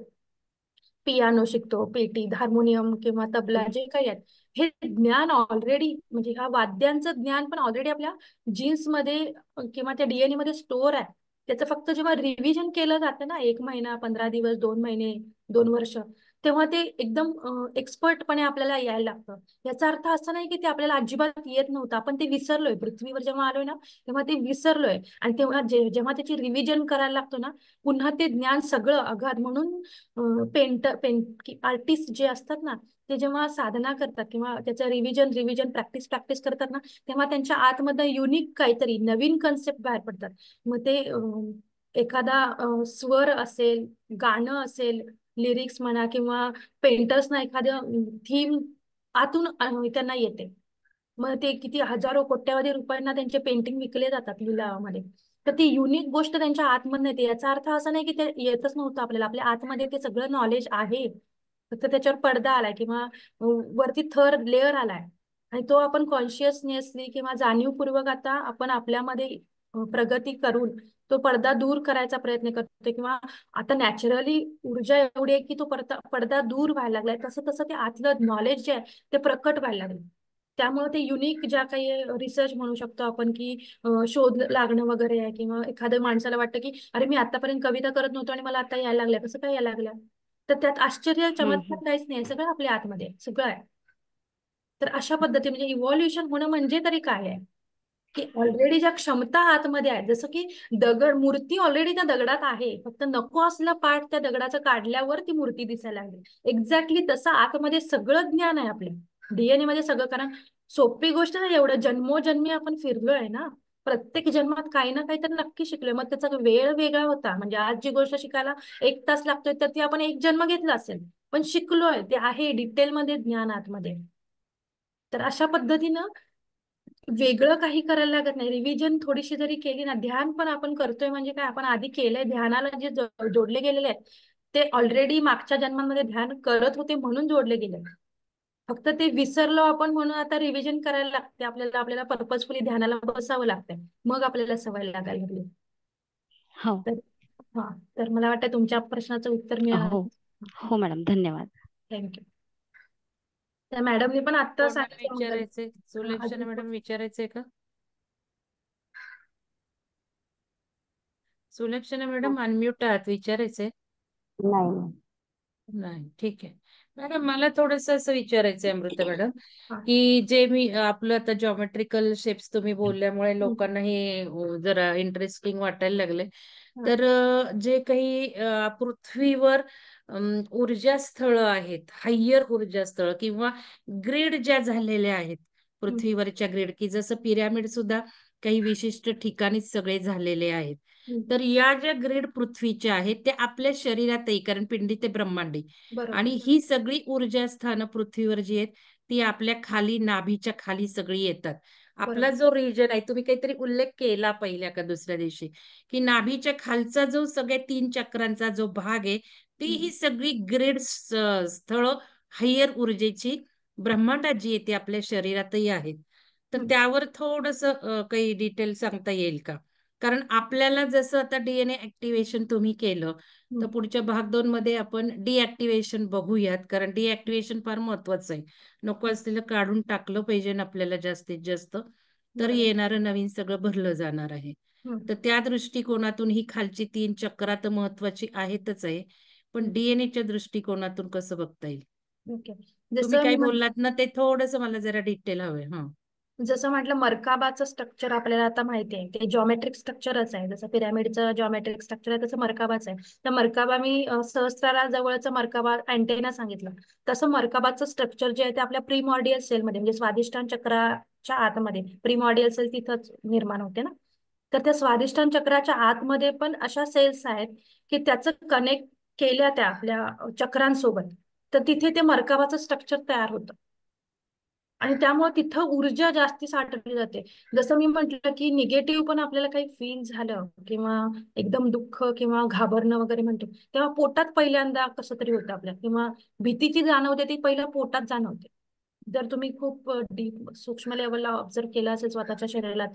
पियानो शिकतो, पेटी, हार्मोनियम किंवा तबला जे काही आहेत हे ज्ञान ऑलरेडी म्हणजे ह्या वाद्यांचं ज्ञान पण ऑलरेडी आपल्या जीन्स मध्ये किंवा त्या डीएनए मध्ये स्टोअर आहे. त्याचं फक्त जेव्हा रिव्हिजन केलं जातं ना 1 महिना, 15 दिवस, 2 महिने, 2 वर्ष तेव्हा ते एकदम एक्सपर्टपणे आपल्याला यायला लागतं. याचा अर्थ असा नाही की ते आपल्याला अजिबात येत नव्हतं, आपण ते विसरलोय. पृथ्वीवर जेव्हा आलोय ना तेव्हा ते विसरलोय आणि तेव्हा जेव्हा त्याची रिव्हिजन करायला लागतो ना पुन्हा ते ज्ञान सगळं अगाध. म्हणून आर्टिस्ट जे असतात ना ते जेव्हा साधना करतात किंवा त्याचं रिव्हिजन प्रॅक्टिस करतात ना तेव्हा त्यांच्या आतमध्ये युनिक काहीतरी नवीन कन्सेप्ट बाहेर पडतात. मग ते एखादा स्वर असेल, गाणं असेल, लिरिक्स म्हणा किंवा पेंटर्सना एखादं थीम आतून त्यांना येते मग ते किती हजारो कोट्यावधी रुपयांना त्यांचे पेंटिंग विकले जातात लिलावामध्ये. तर ती युनिक गोष्ट त्यांच्या आतमधून येते. याचा अर्थ असा नाही की ते येतच नव्हतं आपल्याला, आपल्या आतमध्ये ते सगळं नॉलेज आहे, फक्त त्याच्यावर पडदा आलाय किंवा वरती थर लेअर आलाय. आणि तो आपण कॉन्शियसनेसली किंवा जाणीवपूर्वक आता आपण आपल्यामध्ये प्रगती करून तो पडदा दूर करायचा प्रयत्न करतो. किंवा आता नॅचरली ऊर्जा एवढी आहे की तो पडदा दूर व्हायला लागलाय, तसं तसं ते आतलं नॉलेज जे आहे ते प्रकट व्हायला लागलं. त्यामुळे ते युनिक ज्या काही रिसर्च म्हणू शकतो आपण की शोध लागणं वगैरे आहे, किंवा एखाद्या माणसाला वाटतं की अरे मी आतापर्यंत कविता करत नव्हतो आणि मला आता यायला लागल्या, कसं काय यायला लागल्या, तर त्यात आश्चर्य चमत्कार काहीच नाही, सगळं आपल्या आतमध्ये आहे, सगळं आहे. तर अशा पद्धती म्हणजे इव्हॉल्युशन होणं म्हणजे तरी काय आहे की ऑलरेडी ज्या क्षमता आतमध्ये आहेत, जसं की दगड मूर्ती ऑलरेडी त्या दगडात आहे, फक्त नको असलं पार्ट त्या दगडाचं काढल्यावर ती मूर्ती दिसायला लागली. एक्झॅक्टली तसं आतमध्ये सगळं ज्ञान आहे आपल्या डीएनए मध्ये सगळं. कारण सोपी गोष्ट नाही, एवढं जन्मोजन्मी आपण फिरलोय ना, प्रत्येक जन्मात काही ना काही तर नक्की शिकलोय. मग त्याचा वेळ वेगळा होता, म्हणजे आज जी गोष्ट शिकायला 1 तास लागतोय तर ती आपण 1 जन्म घेतला असेल, पण शिकलोय, ते आहे डिटेलमध्ये ज्ञान आतमध्ये. तर अशा पद्धतीनं वेगळं काही करायला लागत नाही. रिव्हिजन थोडीशी जरी केली ना, ध्यान पण आपण करतोय म्हणजे काय, आपण आधी केलंय. ध्यानाला जे जोडले गेलेले आहेत ते ऑलरेडी मागच्या जन्मांमध्ये ध्यान करत होते म्हणून जोडले गेले, फक्त ते विसरलो आपण म्हणून आता रिव्हिजन करायला लागते आपल्याला. आपल्याला पर्पजफुली ध्यानाला बसावं लागतंय, मग आपल्याला सवय लागायला लागली. हो. तर हा, तर मला वाटतं तुमच्या प्रश्नाचं उत्तर मिळालं. हो. हो मॅडम, धन्यवाद. थँक्यू. त्या मॅडमने पण आता कोणाला सांगितलं मंगल. विचारायचंय? सुलक्षणा अजून मॅडम विचारायचंय का? सुलक्षणा मॅडम अनम्यूट आहात, विचारायचंय? नाही. नाही, ठीक आहे. मॅडम मला थोडस असं विचारायचंय अमृता मॅडम, हा. की जे मी आपलं आता जॉमेट्रिकल शेप्स तुम्ही बोलल्यामुळे हम्म. लोकांना हे जरा इंटरेस्टिंग वाटायला लागले. हा. तर जे काही पृथ्वीवर ऊर्जा स्थळ आहेत, हायर ऊर्जा स्थळ किंवा ग्रीड ज्या झालेल्या आहेत हम्म. पृथ्वीवरच्या ग्रीड, की जसं पिरॅमिड सुद्धा काही विशिष्ट ठिकाणीच सगळे झालेले आहेत. हम्म. तर या ज्या ग्रीड पृथ्वीच्या आहेत त्या आपल्या शरीरातही, कारण पिंडी ते ब्रह्मांडी, आणि बरोबर. ही सगळी ऊर्जा स्थानं पृथ्वीवर जी आहेत ती आपल्या खाली नाभीच्या खाली सगळी येतात. आपला बरोबर. जो रिजन आहे, तुम्ही काहीतरी उल्लेख केला पहिल्या का दुसऱ्या दिवशी, की नाभीच्या खालचा जो सगळ्या 3 चक्रांचा जो भाग आहे ती ही सगळी ग्रीड स्थळ हायर ऊर्जेची ब्रह्मांडात जी येते आपल्या शरीरातही आहेत. तर हम्म. त्यावर थोडस काही डिटेल सांगता येईल का? कारण आपल्याला जसं आता डीएनए ऍक्टिव्हेशन तुम्ही केलं, तर हम्म. पुढच्या भाग 2 मध्ये आपण डिऍक्टिव्हेशन बघूयात, कारण डिऍक्टिव्हेशन फार महत्वाचं आहे. नको हम्म. असलेलं काढून टाकलं पाहिजे ना आपल्याला जास्तीत जास्त, तर बरोबर. येणारं नवीन सगळं भरलं जाणार आहे. हम्म. तर त्या दृष्टिकोनातून ही खालची 3 चक्र तर महत्वाची आहेतच आहे, पण हम्म. डीएनएच्या दृष्टिकोनातून कसं बघता येईल? ओके. तुम्ही जसं काय मी बोललात ना ते थोडस मला जरा डिटेल हवंय. हा. जसं म्हटलं, मर्काबाचं स्ट्रक्चर आपल्याला आता माहिती आहे, ते जॉमेट्रिक स्ट्रक्चरच आहे. जसं पिरॅमिडचं जॉमेट्रिक स्ट्रक्चर आहे तसं मर्काबाचं आहे. तर मर्काबा मी सहस्रारा जवळचं मर्काबा अँटेना सांगितलं, तसं मर्काबाचं स्ट्रक्चर जे आहे ते आपल्या प्रीमॉर्डियल सेलमध्ये, म्हणजे स्वादिष्टान चक्राच्या आतमध्ये, प्रीमॉर्डियल सेल तिथंच निर्माण होते ना, तर त्या स्वादिष्टान चक्राच्या आतमध्ये पण अशा सेल्स आहेत की त्याचं कनेक्ट केल्या त्या आपल्या चक्रांसोबत, तर तिथे ते मर्काबाचं स्ट्रक्चर तयार होतं. आणि त्यामुळे तिथं ऊर्जा जास्ती साठवली जाते. जसं मी म्हटलं की निगेटिव्ह पण आपल्याला काही फील झालं किंवा एकदम दुःख किंवा घाबरणं वगैरे म्हणतो, तेव्हा पोटात पहिल्यांदा कसं तरी होतं आपल्या, किंवा भीतीची जाणवते ती पहिल्या पोटात जाणवते. जर तुम्ही खूप डीप सूक्ष्म लेवलला ऑब्झर्व केलं असेल स्वतःच्या शरीराला,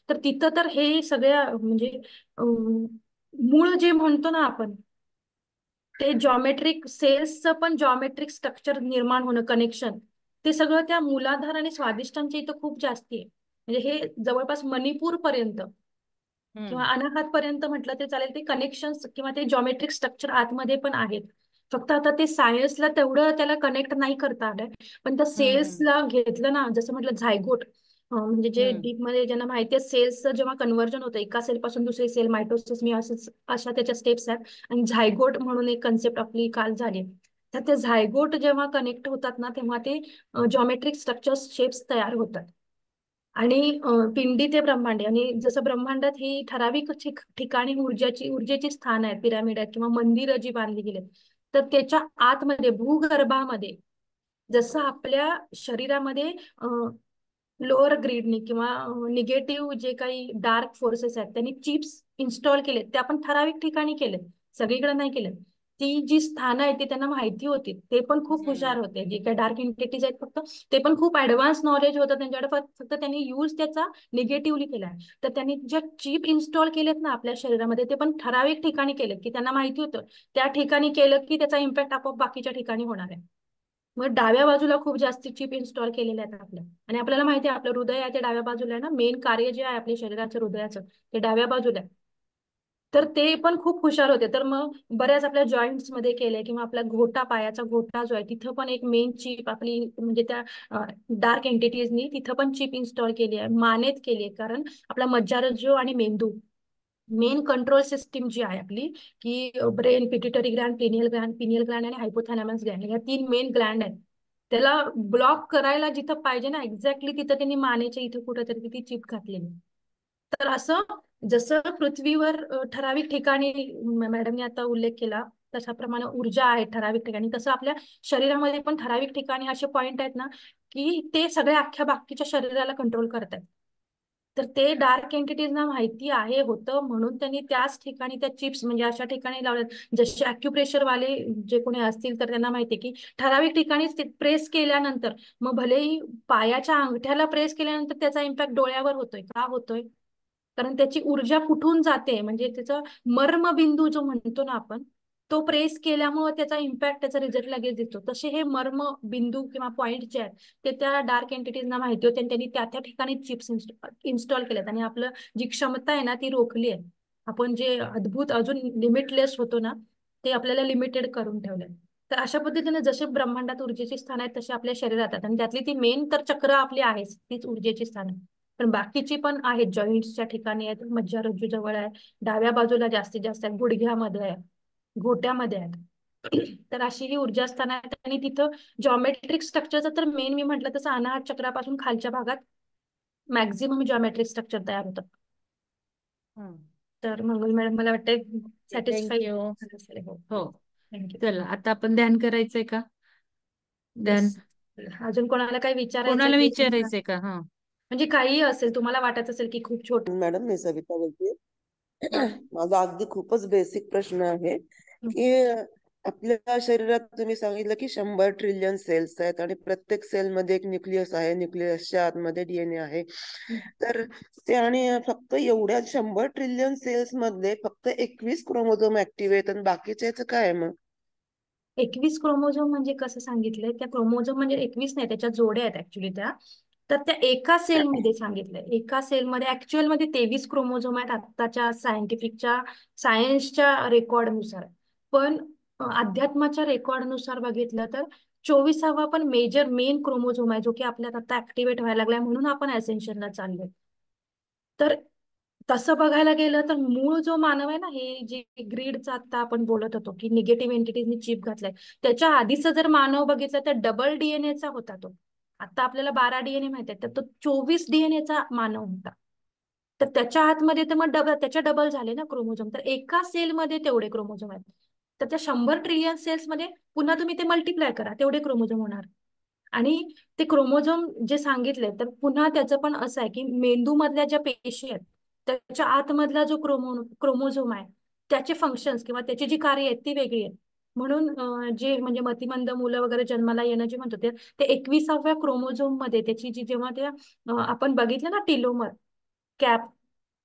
तर तिथं तर हे सगळ्या म्हणजे मूळ जे म्हणतो ना आपण, ते जॉमेट्रिक सेल्सचं पण जॉमेट्रिक स्ट्रक्चर निर्माण होणं, कनेक्शन, ते सगळं त्या मूलाधार आणि स्वादिष्टांच्या इथं खूप जास्ती आहे. म्हणजे हे जवळपास मणिपूर पर्यंत किंवा हम्म. अनाहत पर्यंत म्हटलं ते चालेल, ते कनेक्शन किंवा ते जॉमेट्रिक स्ट्रक्चर आतमध्ये पण आहेत. फक्त आता ते सायन्सला तेवढं त्याला कनेक्ट नाही करता आलंय, पण त्या हम्म. सेल्सला घेतलं ना, जसं म्हटलं झायगोट, म्हणजे जे हम्म. डीप मध्ये ज्यांना माहिती आहे, सेल्सचं जेव्हा कन्व्हर्जन होतं एका सेल पासून दुसरी सेल, मायटोसिस, मियोसिस, अशा त्याच्या स्टेप्स आहेत. आणि झायगोट म्हणून एक कन्सेप्ट आपली काल झाली. तर ते झायगोट जेव्हा कनेक्ट होतात ना, तेव्हा ते जॉमेट्रिक स्ट्रक्चर्स, शेप्स तयार होतात. आणि पिंडी ते ब्रह्मांडी, आणि जसं ब्रह्मांडात ही ठराविक ठिकाणी ऊर्जेची स्थान आहेत, पिरामिड आहेत किंवा मंदिरं जी बांधली गेलीत, तर त्याच्या आतमध्ये भूगर्भामध्ये, जसं आपल्या शरीरामध्ये लोअर ग्रीडनी किंवा निगेटिव्ह जे काही डार्क फोर्सेस आहेत त्यांनी चिप्स इन्स्टॉल केले, ते आपण ठराविक ठिकाणी केले, सगळीकडे नाही केले. ती जी स्थानं आहेत ती त्यांना माहिती होती, ते पण खूप हुशार होते. जे काही डार्क एंटिटीज आहेत फक्त ते पण खूप ऍडव्हान्स नॉलेज होतं त्यांच्याकडे, फक्त त्यांनी यूज त्याचा निगेटिव्हली केला. तर त्यांनी ज्या चिप इन्स्टॉल केलेत ना आपल्या शरीरामध्ये, ते पण ठराविक ठिकाणी केलेत की त्यांना माहिती होतं त्या ठिकाणी केलं की त्याचा इम्पॅक्ट आपोआप बाकीच्या ठिकाणी होणार आहे. मग डाव्या बाजूला खूप जास्त चिप इन्स्टॉल केलेले आहेत आपल्या. आणि आपल्याला माहिती आहे आपलं हृदय आहे ते डाव्या बाजूला आहे ना, मेन कार्य जे आहे आपल्या शरीराचं हृदयाचं ते डाव्या बाजूला आहे. तर ते पण खूप हुशार होते. तर मग बऱ्याच आपल्या जॉईंट्स मध्ये केले किंवा आपला घोटा, पायाचा घोटा जो आहे तिथं पण एक मेन चिप आपली म्हणजे त्या डार्क एंटिटीजनी तिथं पण चिप इन्स्टॉल केली आहे. मानेत केली आहे, कारण आपला मज्जारज्जू आणि मेंदू मेन कंट्रोल सिस्टीम जी आहे आपली, की ब्रेन, पिट्युटरी ग्लॅन्ड, पिनियल ग्लॅन्ड आणि हायपोथॅलॅमस ग्लॅन्ड, या 3 मेन ग्लॅन्ड आहेत. त्याला ब्लॉक करायला जिथं पाहिजे ना एक्झॅक्टली तिथं त्यांनी मानेच्या इथं कुठेतरी ती चिप घातलेली. तर असं जसं पृथ्वीवर ठराविक ठिकाणी मॅडमने आता उल्लेख केला तशाप्रमाणे ऊर्जा आहे ठराविक ठिकाणी, तसं आपल्या शरीरामध्ये पण ठराविक ठिकाणी असे पॉइंट आहेत ना की ते सगळ्या अख्ख्या बाकीच्या शरीराला कंट्रोल करतात. तर ते डार्क एंटिटीजना माहिती आहे होतं, म्हणून त्यांनी त्याच ठिकाणी त्या चिप्स म्हणजे अशा ठिकाणी लावल्यात. जसे अॅक्युप्रेशर वाले जे कोणी असतील तर त्यांना माहिती आहे की ठराविक ठिकाणी प्रेस केल्यानंतर, मग भलेही पायाच्या अंगठ्याला प्रेस केल्यानंतर त्याचा इम्पॅक्ट डोळ्यावर होतोय. का होतोय? कारण त्याची ऊर्जा कुठून जाते, म्हणजे त्याचा मर्मबिंदू जो म्हणतो ना आपण, तो प्रेस केल्यामुळे त्याचा इम्पॅक्ट, त्याचा रिझल्ट लगेच दिसतो. तसे हे मर्म बिंदू किंवा पॉइंट जे आहेत ते त्या डार्क एंटिटीजना माहिती होते आणि त्यांनी त्या त्या ठिकाणी चिप्स इन्स्टॉल केल्यात आणि आपलं जी क्षमता आहे ना ती रोखली आहे. आपण जे अद्भुत अजून लिमिटलेस होतो ना ते आपल्याला लिमिटेड करून ठेवलंय. तर अशा पद्धतीने जसे ब्रह्मांडात ऊर्जेची स्थान आहेत तसे आपल्या शरीरात आहेत, आणि त्यातली ती मेन तर चक्र आपली आहेच, तीच ऊर्जेची स्थान. पण बाकीची पण आहेत, जॉईंट्सच्या ठिकाणी आहेत, मज्जारज्जू जवळ आहे, डाव्या बाजूला जास्तीत जास्त आहे, गुडघ्यामध्ये आहे, घोट्यामध्ये आहेत. तर अशी ही ऊर्जा स्थान आहेत. आणि तिथं जॉमेट्रिक स्ट्रक्चरचं तर मेन मी म्हटलं तसं अनाहत चक्रापासून खालच्या भागात मॅक्झिमम जॉमेट्रिक स्ट्रक्चर तयार होतं. तर मंगल मॅडम मला वाटतंय सॅटिस्फाईड थँक्यू. असेल. हो, हो, थँक्यू. चला आता आपण ध्यान करायचंय का? ध्यान अजून कोणाला काही विचारायचं कोणाला की विचारायचंय का? हा, म्हणजे काही असेल तुम्हाला वाटत असेल की खूप छोट. मॅडम मी सविता बोलते. हा. माझा अगदी खूपच बेसिक प्रश्न आहे की आपल्या शरीरात तुम्ही सांगितलं की 100 ट्रिलियन सेल्स आहेत आणि प्रत्येक सेल मध्ये एक न्यूक्लियस आहे, न्यूक्लियसच्या आतमध्ये डीएनए आहे. तर ते आणि फक्त एवढ्या 100 ट्रिलियन सेल्स मध्ये फक्त 21 क्रोमोझोम ऍक्टिव्ह आहेत आणि बाकीचे काय आहे मग? 21 क्रोमोझोम म्हणजे कसं सांगितलंय, त्या क्रोमोझोम म्हणजे 21 नाही, त्याच्या जोड्या आहेत ऍक्च्युली त्या. तर त्या एका सेलमध्ये सांगितलंय, एका सेलमध्ये ऍक्च्युअल मध्ये 23 क्रोमोझोम आहेत आत्ताच्या सायन्सच्या रेकॉर्डनुसार. पण अध्यात्माच्या रेकॉर्डनुसार बघितलं तर 24वा पण मेन क्रोमोझोम आहे, जो की आपल्यात आता ऍक्टिव्हेट व्हायला लागलाय, म्हणून आपण असेन्शनला चाललोय. तर तसं बघायला गेलं तर मूळ जो मानव आहे ना, हे जे ग्रीडचा आता आपण बोलत होतो की निगेटिव्ह एंटिटीजनी चिप घातलाय, त्याच्या आधीचा जर मानव बघितला तर डबल डीएनएचा होता तो. आता आपल्याला 12 डीएनए माहिती आहे, तर तो 24 डीएनएचा मानव होता. तर त्याच्या आतमध्ये तर मग त्याच्या डबल झाले ना क्रोमोझोम. तर एका सेलमध्ये तेवढे क्रोमोझोम आहेत. तर त्या 100 ट्रिलियन सेल्समध्ये पुन्हा तुम्ही ते मल्टिप्लाय करा, तेवढे क्रोमोझोम होणार. आणि ते क्रोमोझोम जे सांगितले, तर पुन्हा त्याचं पण असं आहे की मेंदू मधल्या ज्या पेशी आहेत त्याच्या आतमधला जो क्रोमोझोम आहे त्याचे फंक्शन्स किंवा त्याची जी कार्य आहेत ती वेगळी आहेत. म्हणून जे म्हणजे मतिमंद मुलं वगैरे जन्माला येणं जे म्हणतो ते 21व्या क्रोमोझोम मध्ये त्याची जी जेव्हा त्या आपण बघितलं ना टिलोमर कॅप,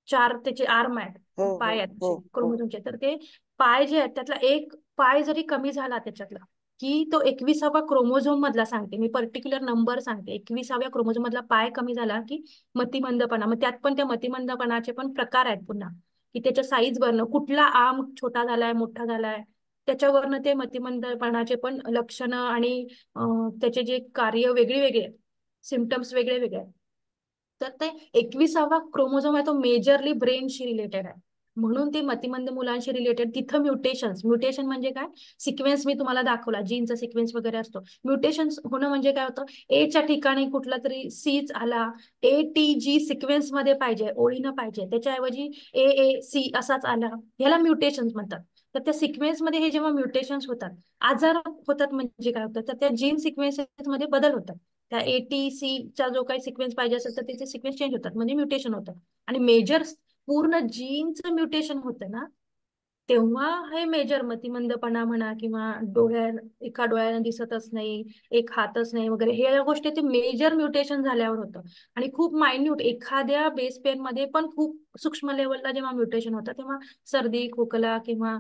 4 त्याचे आर्म आहेत, हो हो पाय हो आहेत हो. क्रोमोझोमचे, तर ते पाय जे आहेत त्यातला एक पाय जरी कमी झाला त्याच्यातला की तो 21वा क्रोमोझोम मधला, सांगते मी पर्टिक्युलर नंबर सांगते, 21व्या क्रोमोझोम मधला पाय कमी झाला की मतिमंदपणा. मग त्यात पण त्या मतिमंदपणाचे पण प्रकार आहेत पुन्हा, की त्याच्या साईज वरनं कुठला आर्म छोटा झालाय मोठा झालाय त्याच्यावरनं ते मतिमंदपणाचे पण लक्षणं आणि त्याचे जे कार्य वेगळी वेगळे आहेत, सिमटम्स वेगळे वेगळे आहेत. तर ते 21वा क्रोमोझोम आहे तो मेजरली ब्रेनशी रिलेटेड आहे, म्हणून ते मतिमंद मुलांशी रिलेटेड. तिथं म्युटेशन म्हणजे काय, सिक्वेन्स मी तुम्हाला दाखवला, जीनचा सिक्वेन्स वगैरे असतो. म्युटेशन्स होणं म्हणजे काय होतं, एच्या ठिकाणी कुठला तरी सीच आला, ATG सिक्वेन्स मध्ये पाहिजे, ओळीनं पाहिजे, त्याच्याऐवजी AAC असाच आला, ह्याला म्युटेशन्स म्हणतात. तर त्या सिक्वेन्स मध्ये हे जेव्हा म्युटेशन्स होतात, आजार होतात, म्हणजे काय होतं तर त्या जीन सिक्वेन्स मध्ये बदल होतात. त्या ATCचा जो काही सिक्वेन्स पाहिजे असेल तर त्याचे सिक्वेन्स चेंज होतात, म्हणजे म्युटेशन होतं. आणि मेजर पूर्ण जीनचं म्युटेशन होतं ना, तेव्हा हे मेजर मतिमंदपणा म्हणा किंवा एका डोळ्याने दिसतच नाही, एक हातच नाही वगैरे, हे या गोष्टी ते मेजर म्युटेशन झाल्यावर होतं. आणि खूप मायन्यूट एखाद्या बेस पेन मध्ये पण खूप सूक्ष्म लेवलला जेव्हा म्युटेशन होतं तेव्हा सर्दी, खोकला किंवा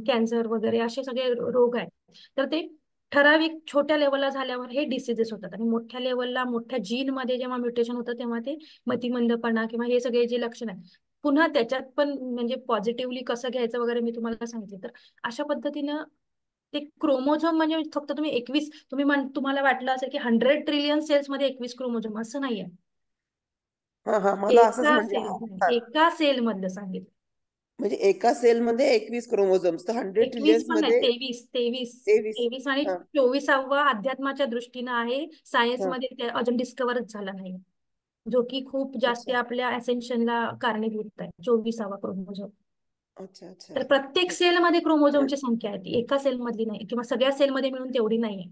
कॅन्सर वगैरे असे सगळे रोग आहेत. तर ते ठराविक छोट्या लेवलला झाल्यावर हे डिसिजेस होतात. आणि मोठ्या लेवलला मोठ्या जीन मध्ये जेव्हा म्युटेशन होतं तेव्हा ते मतिमंदपणा किंवा हे सगळे जे लक्षण आहेत. पुन्हा त्याच्यात पण म्हणजे पॉझिटिव्हली कसं घ्यायचं वगैरे मी तुम्हाला सांगितलं. तर अशा पद्धतीनं ते क्रोमोझोम म्हणजे फक्त तुम्ही 21 तुम्हाला वाटलं असेल की 100 ट्रिलियन सेल्स मध्ये 21 क्रोमोझोम, असं नाहीये. हा, मला असंच म्हणजे एका सेल मधलं सांगितलं. म्हणजे एका सेल मध्ये 21 क्रोमोझोम्स, तर 100 21 ट्रिलियन्स पण नाही, मध्ये 23 23. 23 आणि हा 24वा अध्यात्माच्या दृष्टीनं आहे. सायन्स हा. मध्ये ते अजून डिस्कवरच झाला नाही, जो की खूप जास्त अच्छा आपल्या असेन्शनला कारणीभूत आहे. 24वा क्रोमोझोम. अच्छा अच्छा. तर प्रत्येक सेलमध्ये क्रोमोझोमची संख्या आहे, ती एका सेल मधली नाही किंवा सगळ्या सेलमध्ये मिळून तेवढी नाहीये.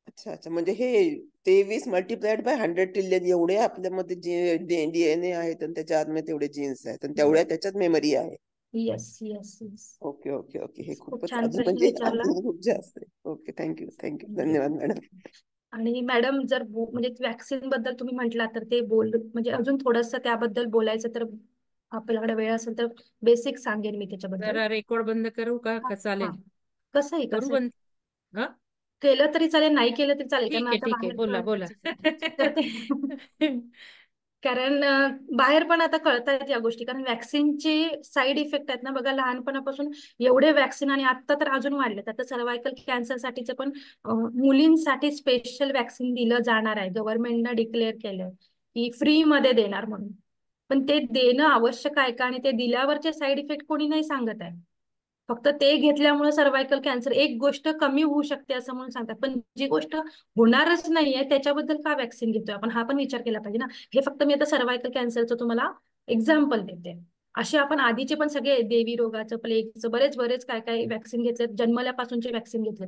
अच्छा अच्छा, म्हणजे हे 23 मल्टिप्लाइड बाय 100 ट्रिलियन एवढे आपल्यामध्ये जे DNA आहेत आणि त्याच्या आतमध्ये तेवढे जीन्स आहेत आणि तेवढ्या त्याच्यात मेमरी आहे. Yes yes yes. Okay okay okay, हे खूप खूपच छान अजून प्रश्न म्हणजे विचारला. अजून खूप जास्त आहे. ओके, थँक्यू धन्यवाद मॅडम. आणि मॅडम जर म्हणजे वॅक्सिन बद्दल तुम्ही म्हटला तर ते म्हणजे अजून थोडस त्याबद्दल बोलायचं तर आपल्याकडे वेळ असेल तर बेसिक सांगेन मी त्याच्याबद्दल. जरा रेकॉर्ड बंद करू का हा, चालेल? कसंही करू बंद? हा केलं तरी चालेल, नाही केलं तरी चालेल, कारण ठीक आहे आता ठीक आहे, बाहेर बोला बोला. तर ते कारण बाहेर पण आता कळतायत या गोष्टी, कारण वॅक्सिनचे साईड इफेक्ट आहेत ना बघा, लहानपणापासून एवढे वॅक्सिन आणि आता तर अजून वाढलेत. आता सर्वायकल कॅन्सर साठीचं पण मुलींसाठी स्पेशल वॅक्सिन दिलं जाणार आहे. गव्हर्नमेंटनं डिक्लेअर केलंय की फ्री मध्ये देणार म्हणून. पण ते देणं आवश्यक आहे का, आणि ते दिल्यावरचे साईड इफेक्ट कोणी नाही सांगत आहे. फक्त ते घेतल्यामुळे सर्वायकल कॅन्सर एक गोष्ट कमी होऊ शकते असं म्हणून सांगतात, पण जी गोष्ट होणारच नाहीये त्याच्याबद्दल का वॅक्सिन घेतोय आपण, हा पण विचार केला पाहिजे ना. हे फक्त मी आता सर्वायकल कॅन्सरचं तुम्हाला एक्झाम्पल देते. असे आपण आधीचे पण सगळे देवी रोगाचं, प्लेगचं, बरेच बरेच काय काय वॅक्सिन घेतले, जन्मल्यापासूनचे वॅक्सिन घेतले.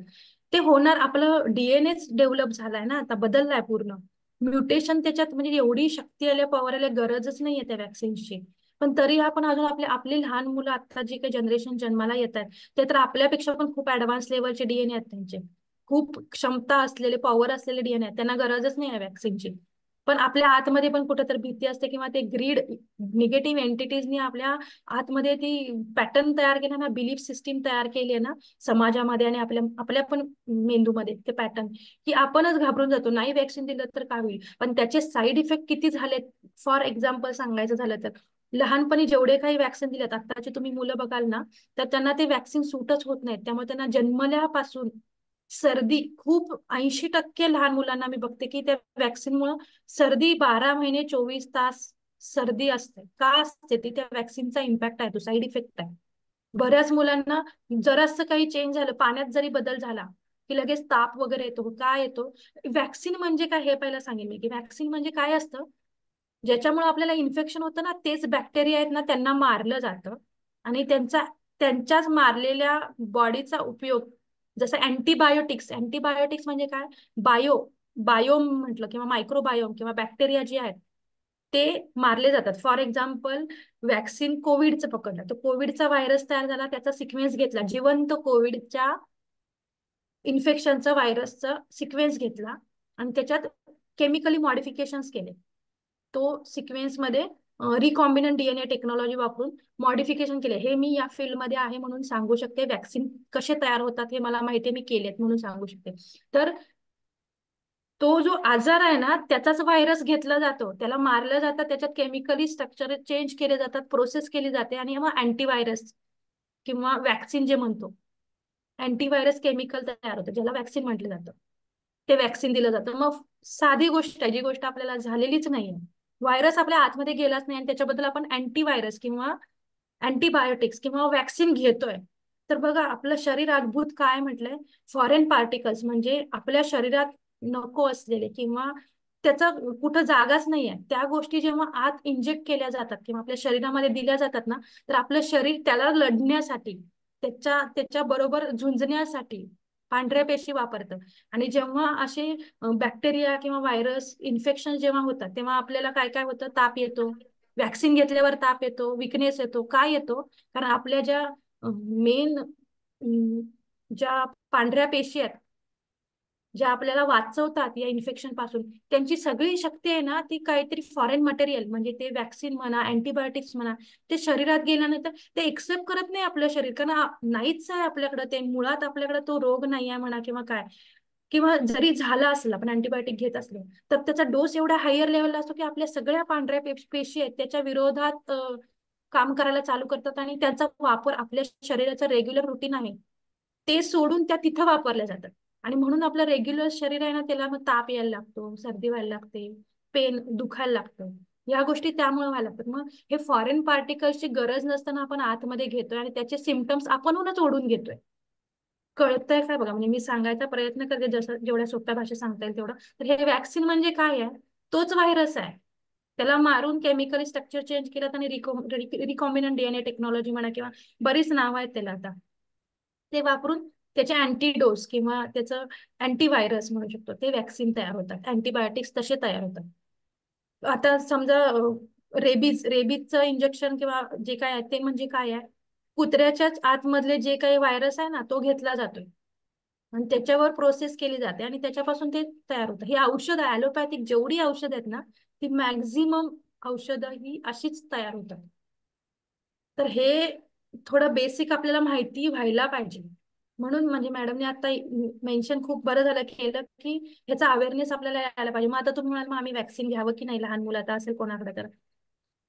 ते होणार, आपलं डीएनएच डेव्हलप झालाय ना, आता बदललाय पूर्ण. म्युटेशन त्याच्यात म्हणजे एवढी शक्ती आल्या, पॉवर आल्या, गरजच नाहीये त्या वॅक्सिनची. पण तरी आपण अजून आपली लहान मुलं आता जी काही जनरेशन जन्माला येत आहेत ते तर आपल्यापेक्षा पण खूप ऍडव्हान्स लेवलचे डीएनए आहेत त्यांचे. खूप क्षमता असलेले, पॉवर असलेले डीएनए आहेत, त्यांना गरजच नाही आहे वॅक्सिनची. पण आपल्या आतमध्ये पण कुठेतरी भीती असते किंवा ते ग्रीड निगेटिव्ह एंटिटीजनी आपल्या आतमध्ये ती पॅटर्न तयार केला ना, बिलीफ सिस्टीम तयार केली आहे ना समाजामध्ये आणि आपल्या पण मेंदूमध्ये ते पॅटर्न, की आपणच घाबरून जातो, नाही वॅक्सिन दिलं तर काय होईल. पण त्याचे साईड इफेक्ट किती झालेत, फॉर एक्झाम्पल सांगायचं झालं तर लहानपणी जेवढे काही वॅक्सिन दिलेत, आताची तुम्ही मुलं बघाल ना तर त्यांना ते वॅक्सिन सूटच होत नाहीत. त्यामुळे त्यांना जन्मल्यापासून सर्दी खूप 80% लहान मुलांना मी बघते की त्या वॅक्सिनमुळे सर्दी 12 महिने 24 तास सर्दी असते. का असते ती, त्या वॅक्सिनचा इम्पॅक्ट आहे, तो साईड इफेक्ट आहे. बऱ्याच मुलांना जरासं काही चेंज झालं, पाण्यात जरी बदल झाला की लगेच ताप वगैरे येतो. काय येतो? वॅक्सिन म्हणजे काय हे पहिला सांगेन मी, की वॅक्सिन म्हणजे काय असतं, ज्याच्यामुळे आपल्याला इन्फेक्शन होतं ना, तेच बॅक्टेरिया आहेत ना त्यांना मारलं जातं आणि त्यांच्याच मारलेल्या बॉडीचा उपयोग, जसं अँटीबायोटिक्स म्हणजे काय, बायोम म्हटलं किंवा मायक्रोबायोम किंवा बॅक्टेरिया जे आहेत ते मारले जातात. फॉर एक्झाम्पल वॅक्सिन कोविडचं पकडलं तर कोविडचा व्हायरस तयार झाला, त्याचा सिक्वेन्स घेतला, जिवंत कोविडच्या इन्फेक्शनचा व्हायरसचा सिक्वेन्स घेतला आणि त्याच्यात केमिकली मॉडिफिकेशन्स केले. तो सिक्वेन्समध्ये रिकॉम्बिनंट डीएनए टेक्नॉलॉजी वापरून मॉडिफिकेशन केले. हे मी या फील्डमध्ये आहे म्हणून सांगू शकते. वॅक्सिन कसे तयार होतात हे मला माहिती आहे, मी केलेत म्हणून सांगू शकते. तर तो जो आजार आहे ना त्याचाच व्हायरस घेतला जातो, त्याला मारलं जातं, त्याच्यात केमिकली स्ट्रक्चर चेंज केले जातात, प्रोसेस केली जाते आणि मग अँटीव्हायरस किंवा वॅक्सिन जे म्हणतो, अँटीव्हायरस केमिकल तयार होतं ज्याला वॅक्सिन म्हटलं जातं. ते वॅक्सिन दिलं जातं. मग साधी गोष्ट आहे, जी गोष्ट आपल्याला झालेलीच नाहीये, व्हायरस आपल्या आतमध्ये गेलाच नाही आणि त्याच्याबद्दल आपण अँटीव्हायरस किंवा अँटीबायोटिक्स किंवा वॅक्सिन घेतोय. तर बघा आपलं शरीर अद्भुत काय म्हटलंय, फॉरेन पार्टिकल्स म्हणजे आपल्या शरीरात नको असलेले किंवा त्याचा कुठं जागाच नाहीये, त्या गोष्टी जेव्हा आत इंजेक्ट केल्या जातात किंवा आपल्या शरीरामध्ये दिल्या जातात ना, तर आपलं शरीर त्याला लढण्यासाठी, त्याच्या बरोबर झुंजण्यासाठी पांढऱ्या पेशी वापरतं. आणि जेव्हा असे बॅक्टेरिया किंवा व्हायरस इन्फेक्शन जेव्हा होतात तेव्हा आपल्याला काय काय होतं, ताप येतो, वॅक्सिन घेतल्यावर ताप येतो, विकनेस येतो. काय येतो? कारण आपल्या ज्या मेन ज्या पांढऱ्या पेशी आहेत ज्या आपल्याला वाचवतात या इन्फेक्शन पासून, त्यांची सगळी शक्ती आहे ना ती काहीतरी फॉरेन मटेरियल म्हणजे ते वॅक्सिन म्हणा, अँटीबायोटिक्स म्हणा, ते शरीरात गेल्यानंतर ते एक्सेप्ट करत नाही आपलं शरीर. कारण नाहीच आहे आपल्याकडे ते, मुळात आपल्याकडे तो रोग नाही आहे म्हणा किंवा काय. किंवा जरी झाला असेल आपण अँटीबायोटिक घेत असलो तर त्याचा डोस एवढा हायर लेवलला असतो की आपल्या सगळ्या पांढऱ्या पेशी आहेत त्याच्या विरोधात काम करायला चालू करतात आणि त्याचा वापर आपल्या शरीराचं रेग्युलर रुटीन आहे ते सोडून त्या तिथं वापरल्या जातात. आणि म्हणून आपलं रेग्युलर शरीर आहे ना त्याला मग ताप यायला लागतो, सर्दी व्हायला लागते, पेन दुखायला लागतं. या गोष्टी त्यामुळे व्हायला लागतात. मग हे फॉरेन पार्टिकल्सची गरज नसताना आपण आतमध्ये घेतोय आणि त्याचे सिमटम्स आपणच ओढून घेतोय. कळतंय काय बघा, म्हणजे मी सांगायचा प्रयत्न करते जसं जेवढ्या सोप्या भाषेत सांगता येईल तेवढं. तर हे वॅक्सिन म्हणजे काय आहे? तोच व्हायरस आहे. त्याला मारून केमिकली स्ट्रक्चर चेंज केलं आणि रिकॉम्बिनंट डीएनए टेक्नॉलॉजी म्हणा किंवा बरीच नाव आहेत त्याला आता, ते वापरून त्याचे अँटीडोस किंवा त्याचं अँटीव्हायरस म्हणू शकतो ते वॅक्सिन तयार होतात. अँटीबायोटिक्स तसे तयार होतात. आता समजा रेबीजचं इंजेक्शन किंवा जे काय आहे ते म्हणजे काय आहे? कुत्र्याच्याच आतमधले जे काही व्हायरस आहे ना तो घेतला जातोय आणि त्याच्यावर प्रोसेस केली जाते आणि त्याच्यापासून ते तयार होतं. ही औषध आहे, ॲलोपॅथिक जेवढी औषध आहेत ना ती मॅक्झिमम औषधं ही अशीच तयार होतात. तर हे थोडं बेसिक आपल्याला माहिती व्हायला पाहिजे. म्हणून म्हणजे मॅडमने आता मेन्शन खूप बरं झालं केलं की ह्याचा अवेअरनेस आपल्याला यायला पाहिजे. मग आता तुम्ही म्हणाल मग आम्ही वॅक्सिन घ्यावं की नाही लहान मुलाचा असेल कोणाकडे तर.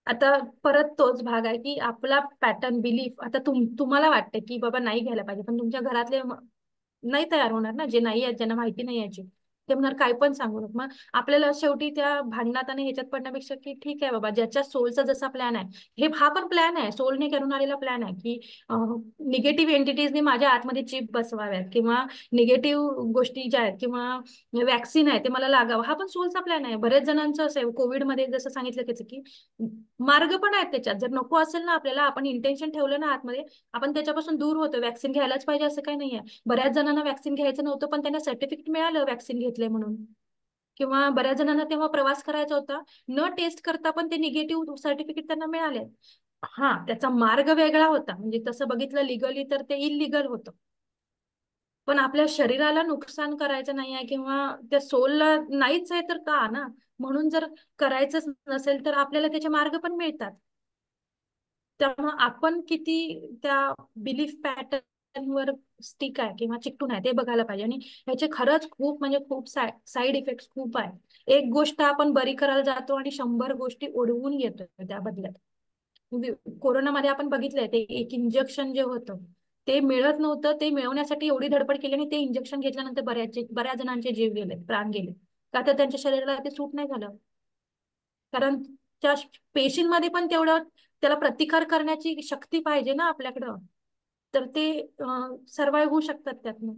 आता परत तोच भाग आहे की आपला पॅटर्न बिलीफ आता तुम्हाला वाटतं की बाबा नाही घ्यायला पाहिजे पण तुमच्या घरातले नाही तयार होणार ना, जे नाही आहेत ज्यांना माहिती नाही याची ते म्हणणार काय पण सांगू नको. मग आपल्याला शेवटी त्या भांडणात आणि ह्याच्यात पडण्यापेक्षा की ठीक आहे बाबा ज्याच्या सोलचा जसा प्लॅन आहे, हा पण प्लॅन आहे, सोलने करून आलेला प्लॅन आहे की निगेटिव्ह एंटिटीजने माझ्या आतमध्ये चिप बसवाव्यात किंवा निगेटिव्ह गोष्टी ज्या आहेत किंवा वॅक्सिन आहे ते मला लागावं, हा पण सोलचा प्लॅन आहे. बरेच जणांचं असं आहे कोविडमध्ये जसं सांगितलं त्याचं की मार्ग पण आहेत त्याच्यात. जर नको असेल ना आपल्याला, आपण इंटेन्शन ठेवलं ना आतमध्ये, आपण त्याच्यापासून दूर होतो. वॅक्सिन घ्यायलाच पाहिजे असं काही नाहीये. बऱ्याच जणांना वॅक्सिन घ्यायचं नव्हतं पण त्यांना सर्टिफिकेट मिळालं वॅक्सिन घेतलंय म्हणून. किंवा बऱ्याच जणांना तेव्हा प्रवास करायचा होता, न टेस्ट करता पण ते निगेटिव्ह सर्टिफिकेट त्यांना मिळाले. हा त्याचा मार्ग वेगळा होता, म्हणजे तसं बघितलं लिगली तर ते इलिगल होतं. पण आपल्या शरीराला नुकसान करायचं नाही आहे किंवा त्या सोलला नाहीच आहे तर का ना, म्हणून जर करायचंच नसेल तर आपल्याला त्याचे मार्ग पण मिळतात. त्यामुळे आपण किती त्या बिलीफ पॅटर्नवर स्टिक आहे किंवा चिकटून आहे ते बघायला पाहिजे. आणि ह्याचे खरंच खूप म्हणजे खूप साईड इफेक्ट खूप आहे. एक गोष्ट आपण बरी करायला जातो आणि 100 गोष्टी ओढवून घेतो त्या बदल्यात. कोरोनामध्ये आपण बघितलंय ते एक इंजेक्शन जे होतं ते मिळत नव्हतं, ते मिळवण्यासाठी एवढी धडपड केली आणि ते इंजेक्शन घेतल्यानंतर बऱ्याच जणांचे जीव गेले, प्राण गेले. का तर त्यांच्या शरीराला ते सूट नाही झालं. कारण त्या पेशींमध्ये पण तेवढं त्याला प्रतिकार करण्याची शक्ती पाहिजे ना आपल्याकडं, तर ते सर्वाइव्ह होऊ शकतात त्यातनं.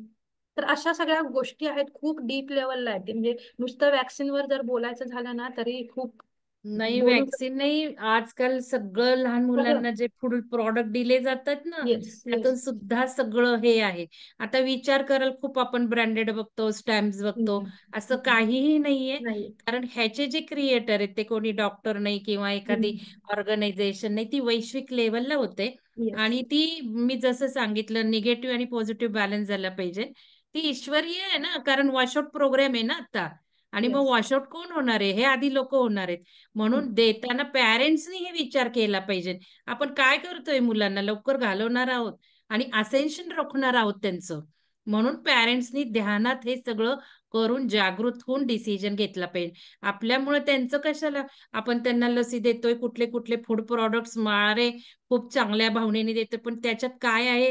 तर अशा सगळ्या गोष्टी आहेत, खूप डीप लेवलला आहेत. म्हणजे नुसतं वॅक्सिनवर जर बोलायचं झालं ना तरी खूप नाही बोलू वॅक्सिन नाही, आजकाल सगळं लहान मुलांना जे फूड प्रॉडक्ट दिले जातात ना येस त्यातून येस सुद्धा सगळं हे आहे. आता विचार कराल खूप आपण ब्रँडेड बघतो, स्टॅम्प्स बघतो, असं काहीही नाहीये. नाही. कारण ह्याचे जे क्रिएटर आहेत ते कोणी डॉक्टर नाही किंवा एखादी ऑर्गनायझेशन नाही, ती वैश्विक लेवलला होते. येस आणि ती मी जसं सांगितलं निगेटिव्ह आणि पॉझिटिव्ह बॅलन्स झाला पाहिजे. ती ईश्वरीय आहे ना, कारण वॉशआउट प्रोग्राम आहे ना आता. आणि मग येस वॉशआउट कोण होणार आहे? हे आधी लोक होणार आहेत. म्हणून देताना पॅरेंट्सनी हे विचार केला पाहिजे. आपण काय करतोय मुलांना लवकर घालवणार आहोत आणि असेन्शन रोखणार आहोत त्यांचं. म्हणून पॅरेंट्सनी ध्यानात हे सगळं करून जागृत होऊन डिसिजन घेतला पाहिजे. आपल्यामुळे त्यांचं कशाला आपण त्यांना लसी देतोय, कुठले कुठले फूड प्रॉडक्ट्स मारे खूप चांगल्या भावनेने देतोय, पण त्याच्यात काय आहे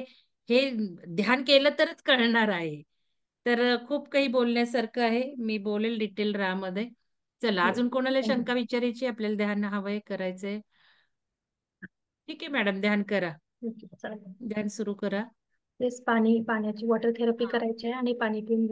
हे ध्यान केलं तरच कळणार आहे. तर खूप काही बोलण्यासारखं आहे. मी बोलेल डिटेल रामध्ये. चला अजून कोणाला शंका विचारायची आपल्याला ध्यान हवंय करायचंय? ठीक आहे मॅडम, ध्यान करा, चालेल. ध्यान सुरू करा. तेच पाण्याची वॉटर थेरपी हा. करायची आहे आणि पाणी पिऊन